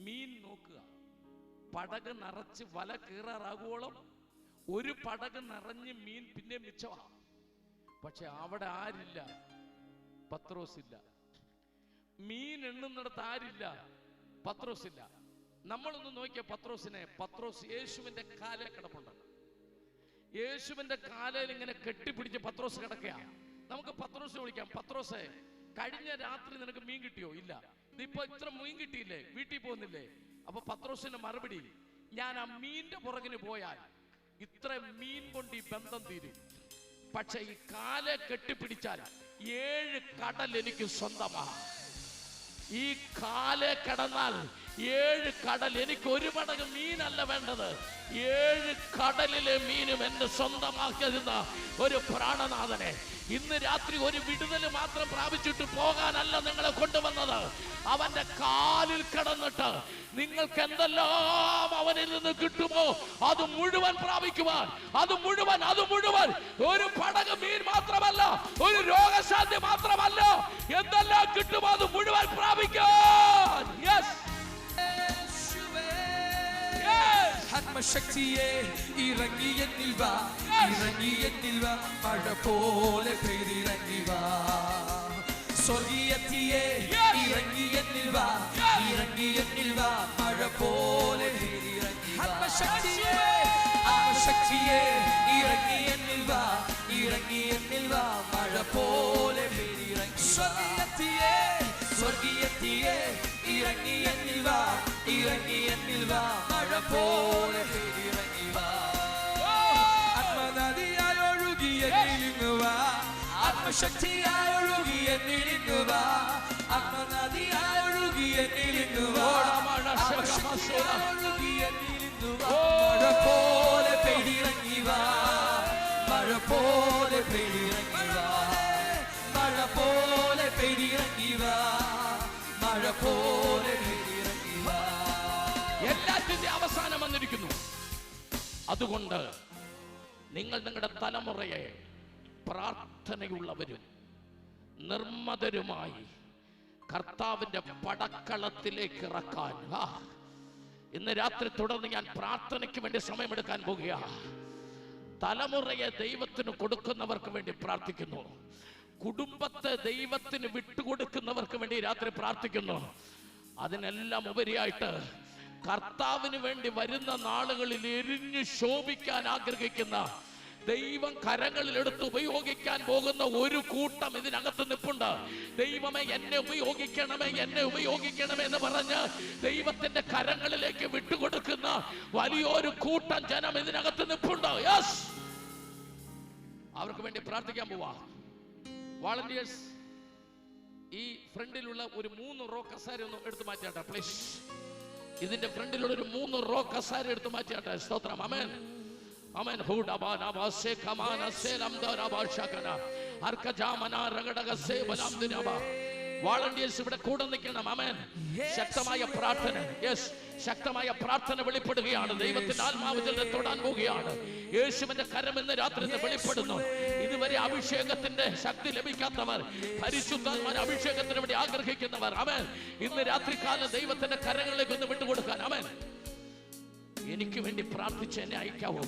മീൻ നോക്കുക. പടക് നിറച്ച് വല കീറാറാകുവോളം ഒരു പടക് നിറഞ്ഞ് മീൻ പിന്നെ മിച്ചവാ. പക്ഷെ അവിടെ ആരില്ല, പത്രോസില്ല. മീൻ എണ്ണുന്നിടത്ത് ആരില്ല, പത്രോസില്ല. നമ്മളൊന്ന് നോക്കിയ പത്രോസിനെ, പത്രോസ് യേശുവിന്റെ കാലേ കിടപ്പുണ്ട്. യേശുവിന്റെ കാലയിൽ ഇങ്ങനെ കെട്ടിപ്പിടിച്ച് പത്രോസ് കിടക്കുക. നമുക്ക് പത്രോസിനെ വിളിക്കാം. പത്രോസേ, കഴിഞ്ഞ രാത്രി നിനക്ക് മീൻ കിട്ടിയോ? ഇല്ല. ഇതിപ്പോ ഇത്ര മീൻ കിട്ടിയില്ലേ, വീട്ടിൽ പോകുന്നില്ലേ? അപ്പൊ പത്രോസിന്റെ മറുപടി, ഞാൻ ആ മീനിന്റെ പുറകിന് പോയാൽ ഇത്ര മീൻ കൊണ്ട് ഈ ബന്ധം തീരും. പക്ഷെ ഈ കാലെ കെട്ടിപ്പിടിച്ചാൽ 7 കടൽ എനിക്ക് സ്വന്തമാണ്. ഈ കാലെ കിടന്നാൽ 7 കടൽ, എനിക്ക് ഒരു പടക് മീനല്ല വേണ്ടത്, 7 കടലിലെ മീനും എന്നെ സ്വന്തമാക്കിയിരുന്ന ഒരു പ്രാണനാഥനെ ഇന്ന് രാത്രി ഒരു വിടുതൽ മാത്രം പ്രാപിച്ചിട്ട് പോകാനല്ല നിങ്ങളെ കൊണ്ടുവന്നത്. അവന്റെ കാലിൽ കിടന്നിട്ട് നിങ്ങൾക്ക് എന്തെല്ലാം അവനിൽ നിന്ന് കിട്ടുമോ അത് മുഴുവൻ പ്രാപിക്കുവാൻ, അത് മുഴുവൻ ഒരു പടക് മീൻ മാത്രമല്ല, ഒരു രോഗശാന്തി മാത്രമല്ല, എന്തെല്ലാം കിട്ടുമോ അത് മുഴുവൻ പ്രാപിക്കാൻ. യെസ്, ആത്മശക്തിയെ ഇറങ്ങി എന്നിൽ വാ, ഇറങ്ങി എന്നിൽ വാ, മഴ പോലെ പെയ്തിറങ്ങി വാ. സ്വർഗീയത്തിയെ ഇറങ്ങി എന്നിൽ വാ, ഇറങ്ങി എന്നിൽ വാ, മഴ പോലെ പെയ്തിറങ്ങി വാ. ആത്മശക്തിയെ, ആത്മശക്തിയെ ഇറങ്ങി എന്നിൽ വാ, ഇറങ്ങി എന്നിൽ വാ, മഴ പോലെ പെയ്തിറങ്ങി വാ. സ്വർഗീയത്തിയെ, സ്വർഗീയത്തിയെ ഇറങ്ങി എന്നിൽ വാ, ഇറങ്ങി എന്നിൽ വാ, മഴ പോലെ പെയ്തിറങ്ങി വാ. ആത്മനദിയായി ഒഴുകി എന്നിലിങ്ങു വാ, ആത്മശക്തിയായി ഒഴുകി എന്നിലിങ്ങു വാ, ആത്മനദിയായി ഒഴുകി എന്നിലിങ്ങു വാ, ആത്മശക്തിയായി ഒഴുകി എന്നിലിങ്ങു വാ, മഴ പോലെ പെയ്തിറങ്ങി വാ, മഴ പോലെ പെയ്തിറങ്ങി വാ, മഴ പോലെ പെയ്തിറങ്ങി വാ, മഴ പോലെ പെയ്തിറങ്ങി വാ. എല്ലാറ്റിന്റെ അവസാനം വന്നിരിക്കുന്നു. അതുകൊണ്ട് നിങ്ങൾ നിങ്ങളുടെ തലമുറയെ പ്രാർത്ഥനയുള്ളവരും നിർമ്മതരുമായി കർത്താവിന്റെ പടക്കളത്തിലേക്ക് ഇറക്കാൻ ഇന്ന് രാത്രി തുടർന്ന് ഞാൻ പ്രാർത്ഥനയ്ക്ക് വേണ്ടി സമയമെടുക്കാൻ പോകുക. തലമുറയെ ദൈവത്തിന് കൊടുക്കുന്നവർക്ക് വേണ്ടി പ്രാർത്ഥിക്കുന്നു. കുടുംബത്തെ ദൈവത്തിന് വിട്ടുകൊടുക്കുന്നവർക്ക് വേണ്ടി രാത്രി പ്രാർത്ഥിക്കുന്നു. അതിനെല്ലാം ഉപരിയായിട്ട് കർത്താവിന് വേണ്ടി വരുന്ന നാളുകളിൽ എരിഞ്ഞു ശോഭിക്കാൻ ആഗ്രഹിക്കുന്ന ദൈവം കരങ്ങളിൽ എടുത്ത് ഉപയോഗിക്കാൻ പോകുന്ന ഒരു കൂട്ടം ഇതിനകത്ത് നിൽപ്പുണ്ട്. ദൈവമേ എന്നെ ഉപയോഗിക്കണമേ, എന്നെ ഉപയോഗിക്കണമേ എന്ന് പറഞ്ഞ് ദൈവത്തിന്റെ കരങ്ങളിലേക്ക് വിട്ടുകൊടുക്കുന്ന വലിയൊരു കൂട്ടം ജനം ഇതിനകത്ത് നിൽപ്പുണ്ട്. യെസ്, അവർക്ക് വേണ്ടി പ്രാർത്ഥിക്കാൻ പോവാ. വോളണ്ടിയേഴ്സ്, ഈ ഫ്രണ്ടിലുള്ള ഒരു 3 റോ കസാര ഒന്ന് എടുത്തു മാറ്റാട്ടെ പ്ലീസ്. ഇതിന്റെ ഫ്രണ്ടിലുള്ള ഒരു 3 റോ കസാര എടുത്തു മാറ്റാട്ടെ. സ്തോത്രം. ആമേൻ, ആമേൻ. ഹൂഡബാന വാസേ കമാന സേലംദാര ഭാഷകന അർക്കജാമന രഗടക സേവലാംദിനബ. വോളണ്ടിയേഴ്സ് ഇവിടെ കൂടെ നിൽക്കണം. ആമേൻ. ശക്തമായ പ്രാർത്ഥന, യെസ്, ശക്തമായ പ്രാർത്ഥന വെളിപ്പെടുകയാണ്. ദൈവത്തിന്റെ ആത്മാവ് ഇതിനെ തൊടാൻ പോവുകയാണ്. യേശുവിന്റെ കരം ഇന്ന് രാത്രി വെളിപ്പെടുന്നു. ഇതുവരെ അഭിഷേകത്തിന്റെ ശക്തി ലഭിക്കാത്തവർ, പരിശുദ്ധാത്മാവിന്റെ അഭിഷേകത്തിന് വേണ്ടി ആഗ്രഹിക്കുന്നവർ, ആമേൻ, ഇന്ന് രാത്രികാലം ദൈവത്തിന്റെ കരങ്ങളിലേക്ക് ഒന്ന് വിട്ടുകൊടുക്കാൻ. ആമേൻ. എനിക്ക് വേണ്ടി പ്രാർത്ഥിച്ച് എന്നെ അയക്കാവോ?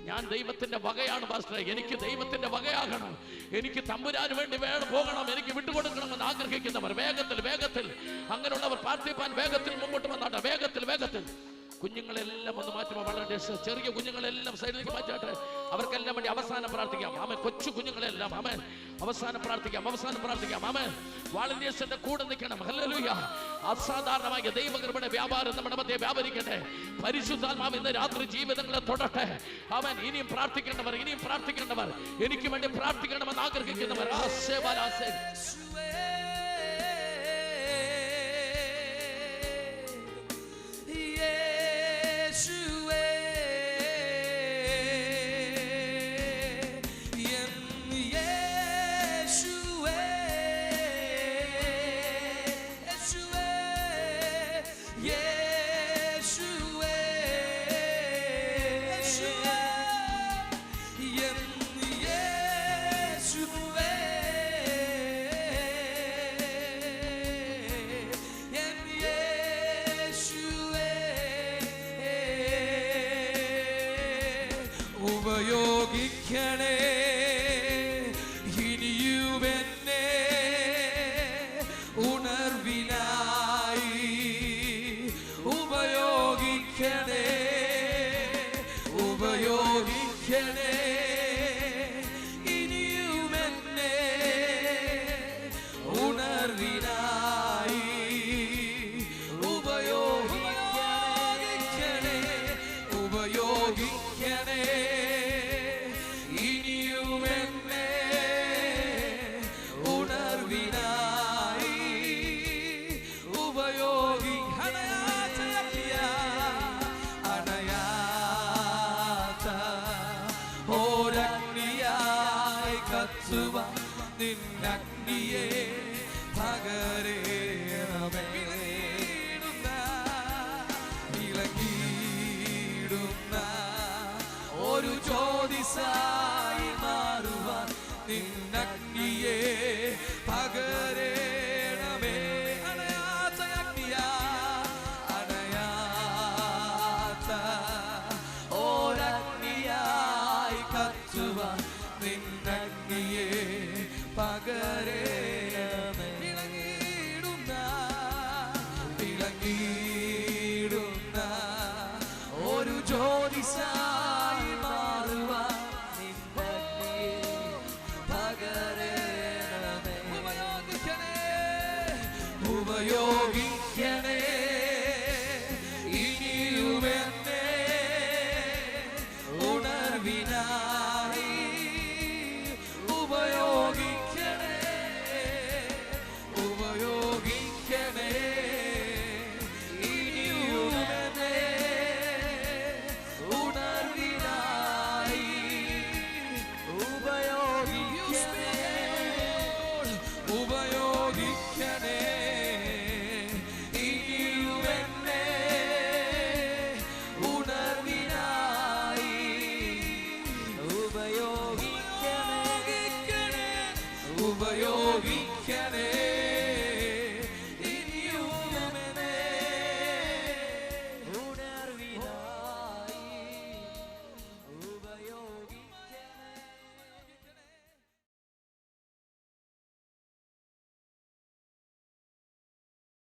ഞാൻ ദൈവത്തിന്റെ വകയാണ് പാസ്റ്റർ, എനിക്ക് ദൈവത്തിന്റെ വകയാകണം, എനിക്ക് തമ്പുരാന് വേണ്ടി പോകണം, എനിക്ക് വിട്ടുകൊടുക്കണമെന്ന് ആഗ്രഹിക്കുന്നവർ വേഗത്തിൽ വേഗത്തിൽ, അങ്ങനെയുള്ളവർ പ്രാർത്ഥിപ്പാൻ വേഗത്തിൽ മുമ്പോട്ട് വന്നാട്ടെ. വേഗത്തിൽ കുഞ്ഞുങ്ങളെല്ലാം ഒന്ന് മാറ്റുമ്പോൾ, വളരെ ചെറിയ കുഞ്ഞുങ്ങളെല്ലാം സൈഡിലേക്ക് മാറ്റാട്ടെ. അവർക്കെല്ലാം വേണ്ടി അവസാനം പ്രാർത്ഥിക്കാം. ആമേൻ. കൊച്ചു കുഞ്ഞുങ്ങളെല്ലാം ആമേൻ, അവസാനം പ്രാർത്ഥിക്കാം. ആമേൻ. വോളണ്ടിയേഴ്സിന്റെ കൂടെ നിൽക്കണം. ഹല്ലേലൂയ. അസാധാരണമായ ദൈവകൃപയുടെ വ്യാപാരം നമ്മുടെ മധ്യേ വ്യാപരിക്കട്ടെ. പരിശുദ്ധാത്മാവ് ഇന്ന് രാത്രി ജീവിതങ്ങളെ തൊടട്ടെ. ആമേൻ. ഇനിയും പ്രാർത്ഥിക്കേണ്ടവർ, എനിക്ക് വേണ്ടി പ്രാർത്ഥിക്കണമെന്ന് ആഗ്രഹിക്കുന്നവർ, ഉപയോഗിക്കണേ ഇനിയുമെന്നെ ഉണർവിനായി. ഉപയോഗിക്കണേ ഇനിയുമെന്നെ ഉണർവിനായി. ഉപയോഗിക്കണേ ഇനിയുമെന്നെ ഉണർവിനായി. അണയാത്ത ഓരഗ്നിയായി കത്തുവ നിന്നഗ്നിയെ പകരേണമേ. വിളങ്ങിടുന്ന ഒരു ജ്യോതിസായി മാറുവാൻ നിന്നഗ്നിയെ പകരേണമേ. അണയാത്ത ഓരഗ്നിയായി കത്തുവാൻ നിന്നഗ്നിയെ പകരേണമേ. വിളങ്ങിടുന്ന ഒരു ജ്യോതിസായി മാറുവാൻ നിന്നഗ്നിയെ പകരേണമേ. ഉപയോഗിക്കണേ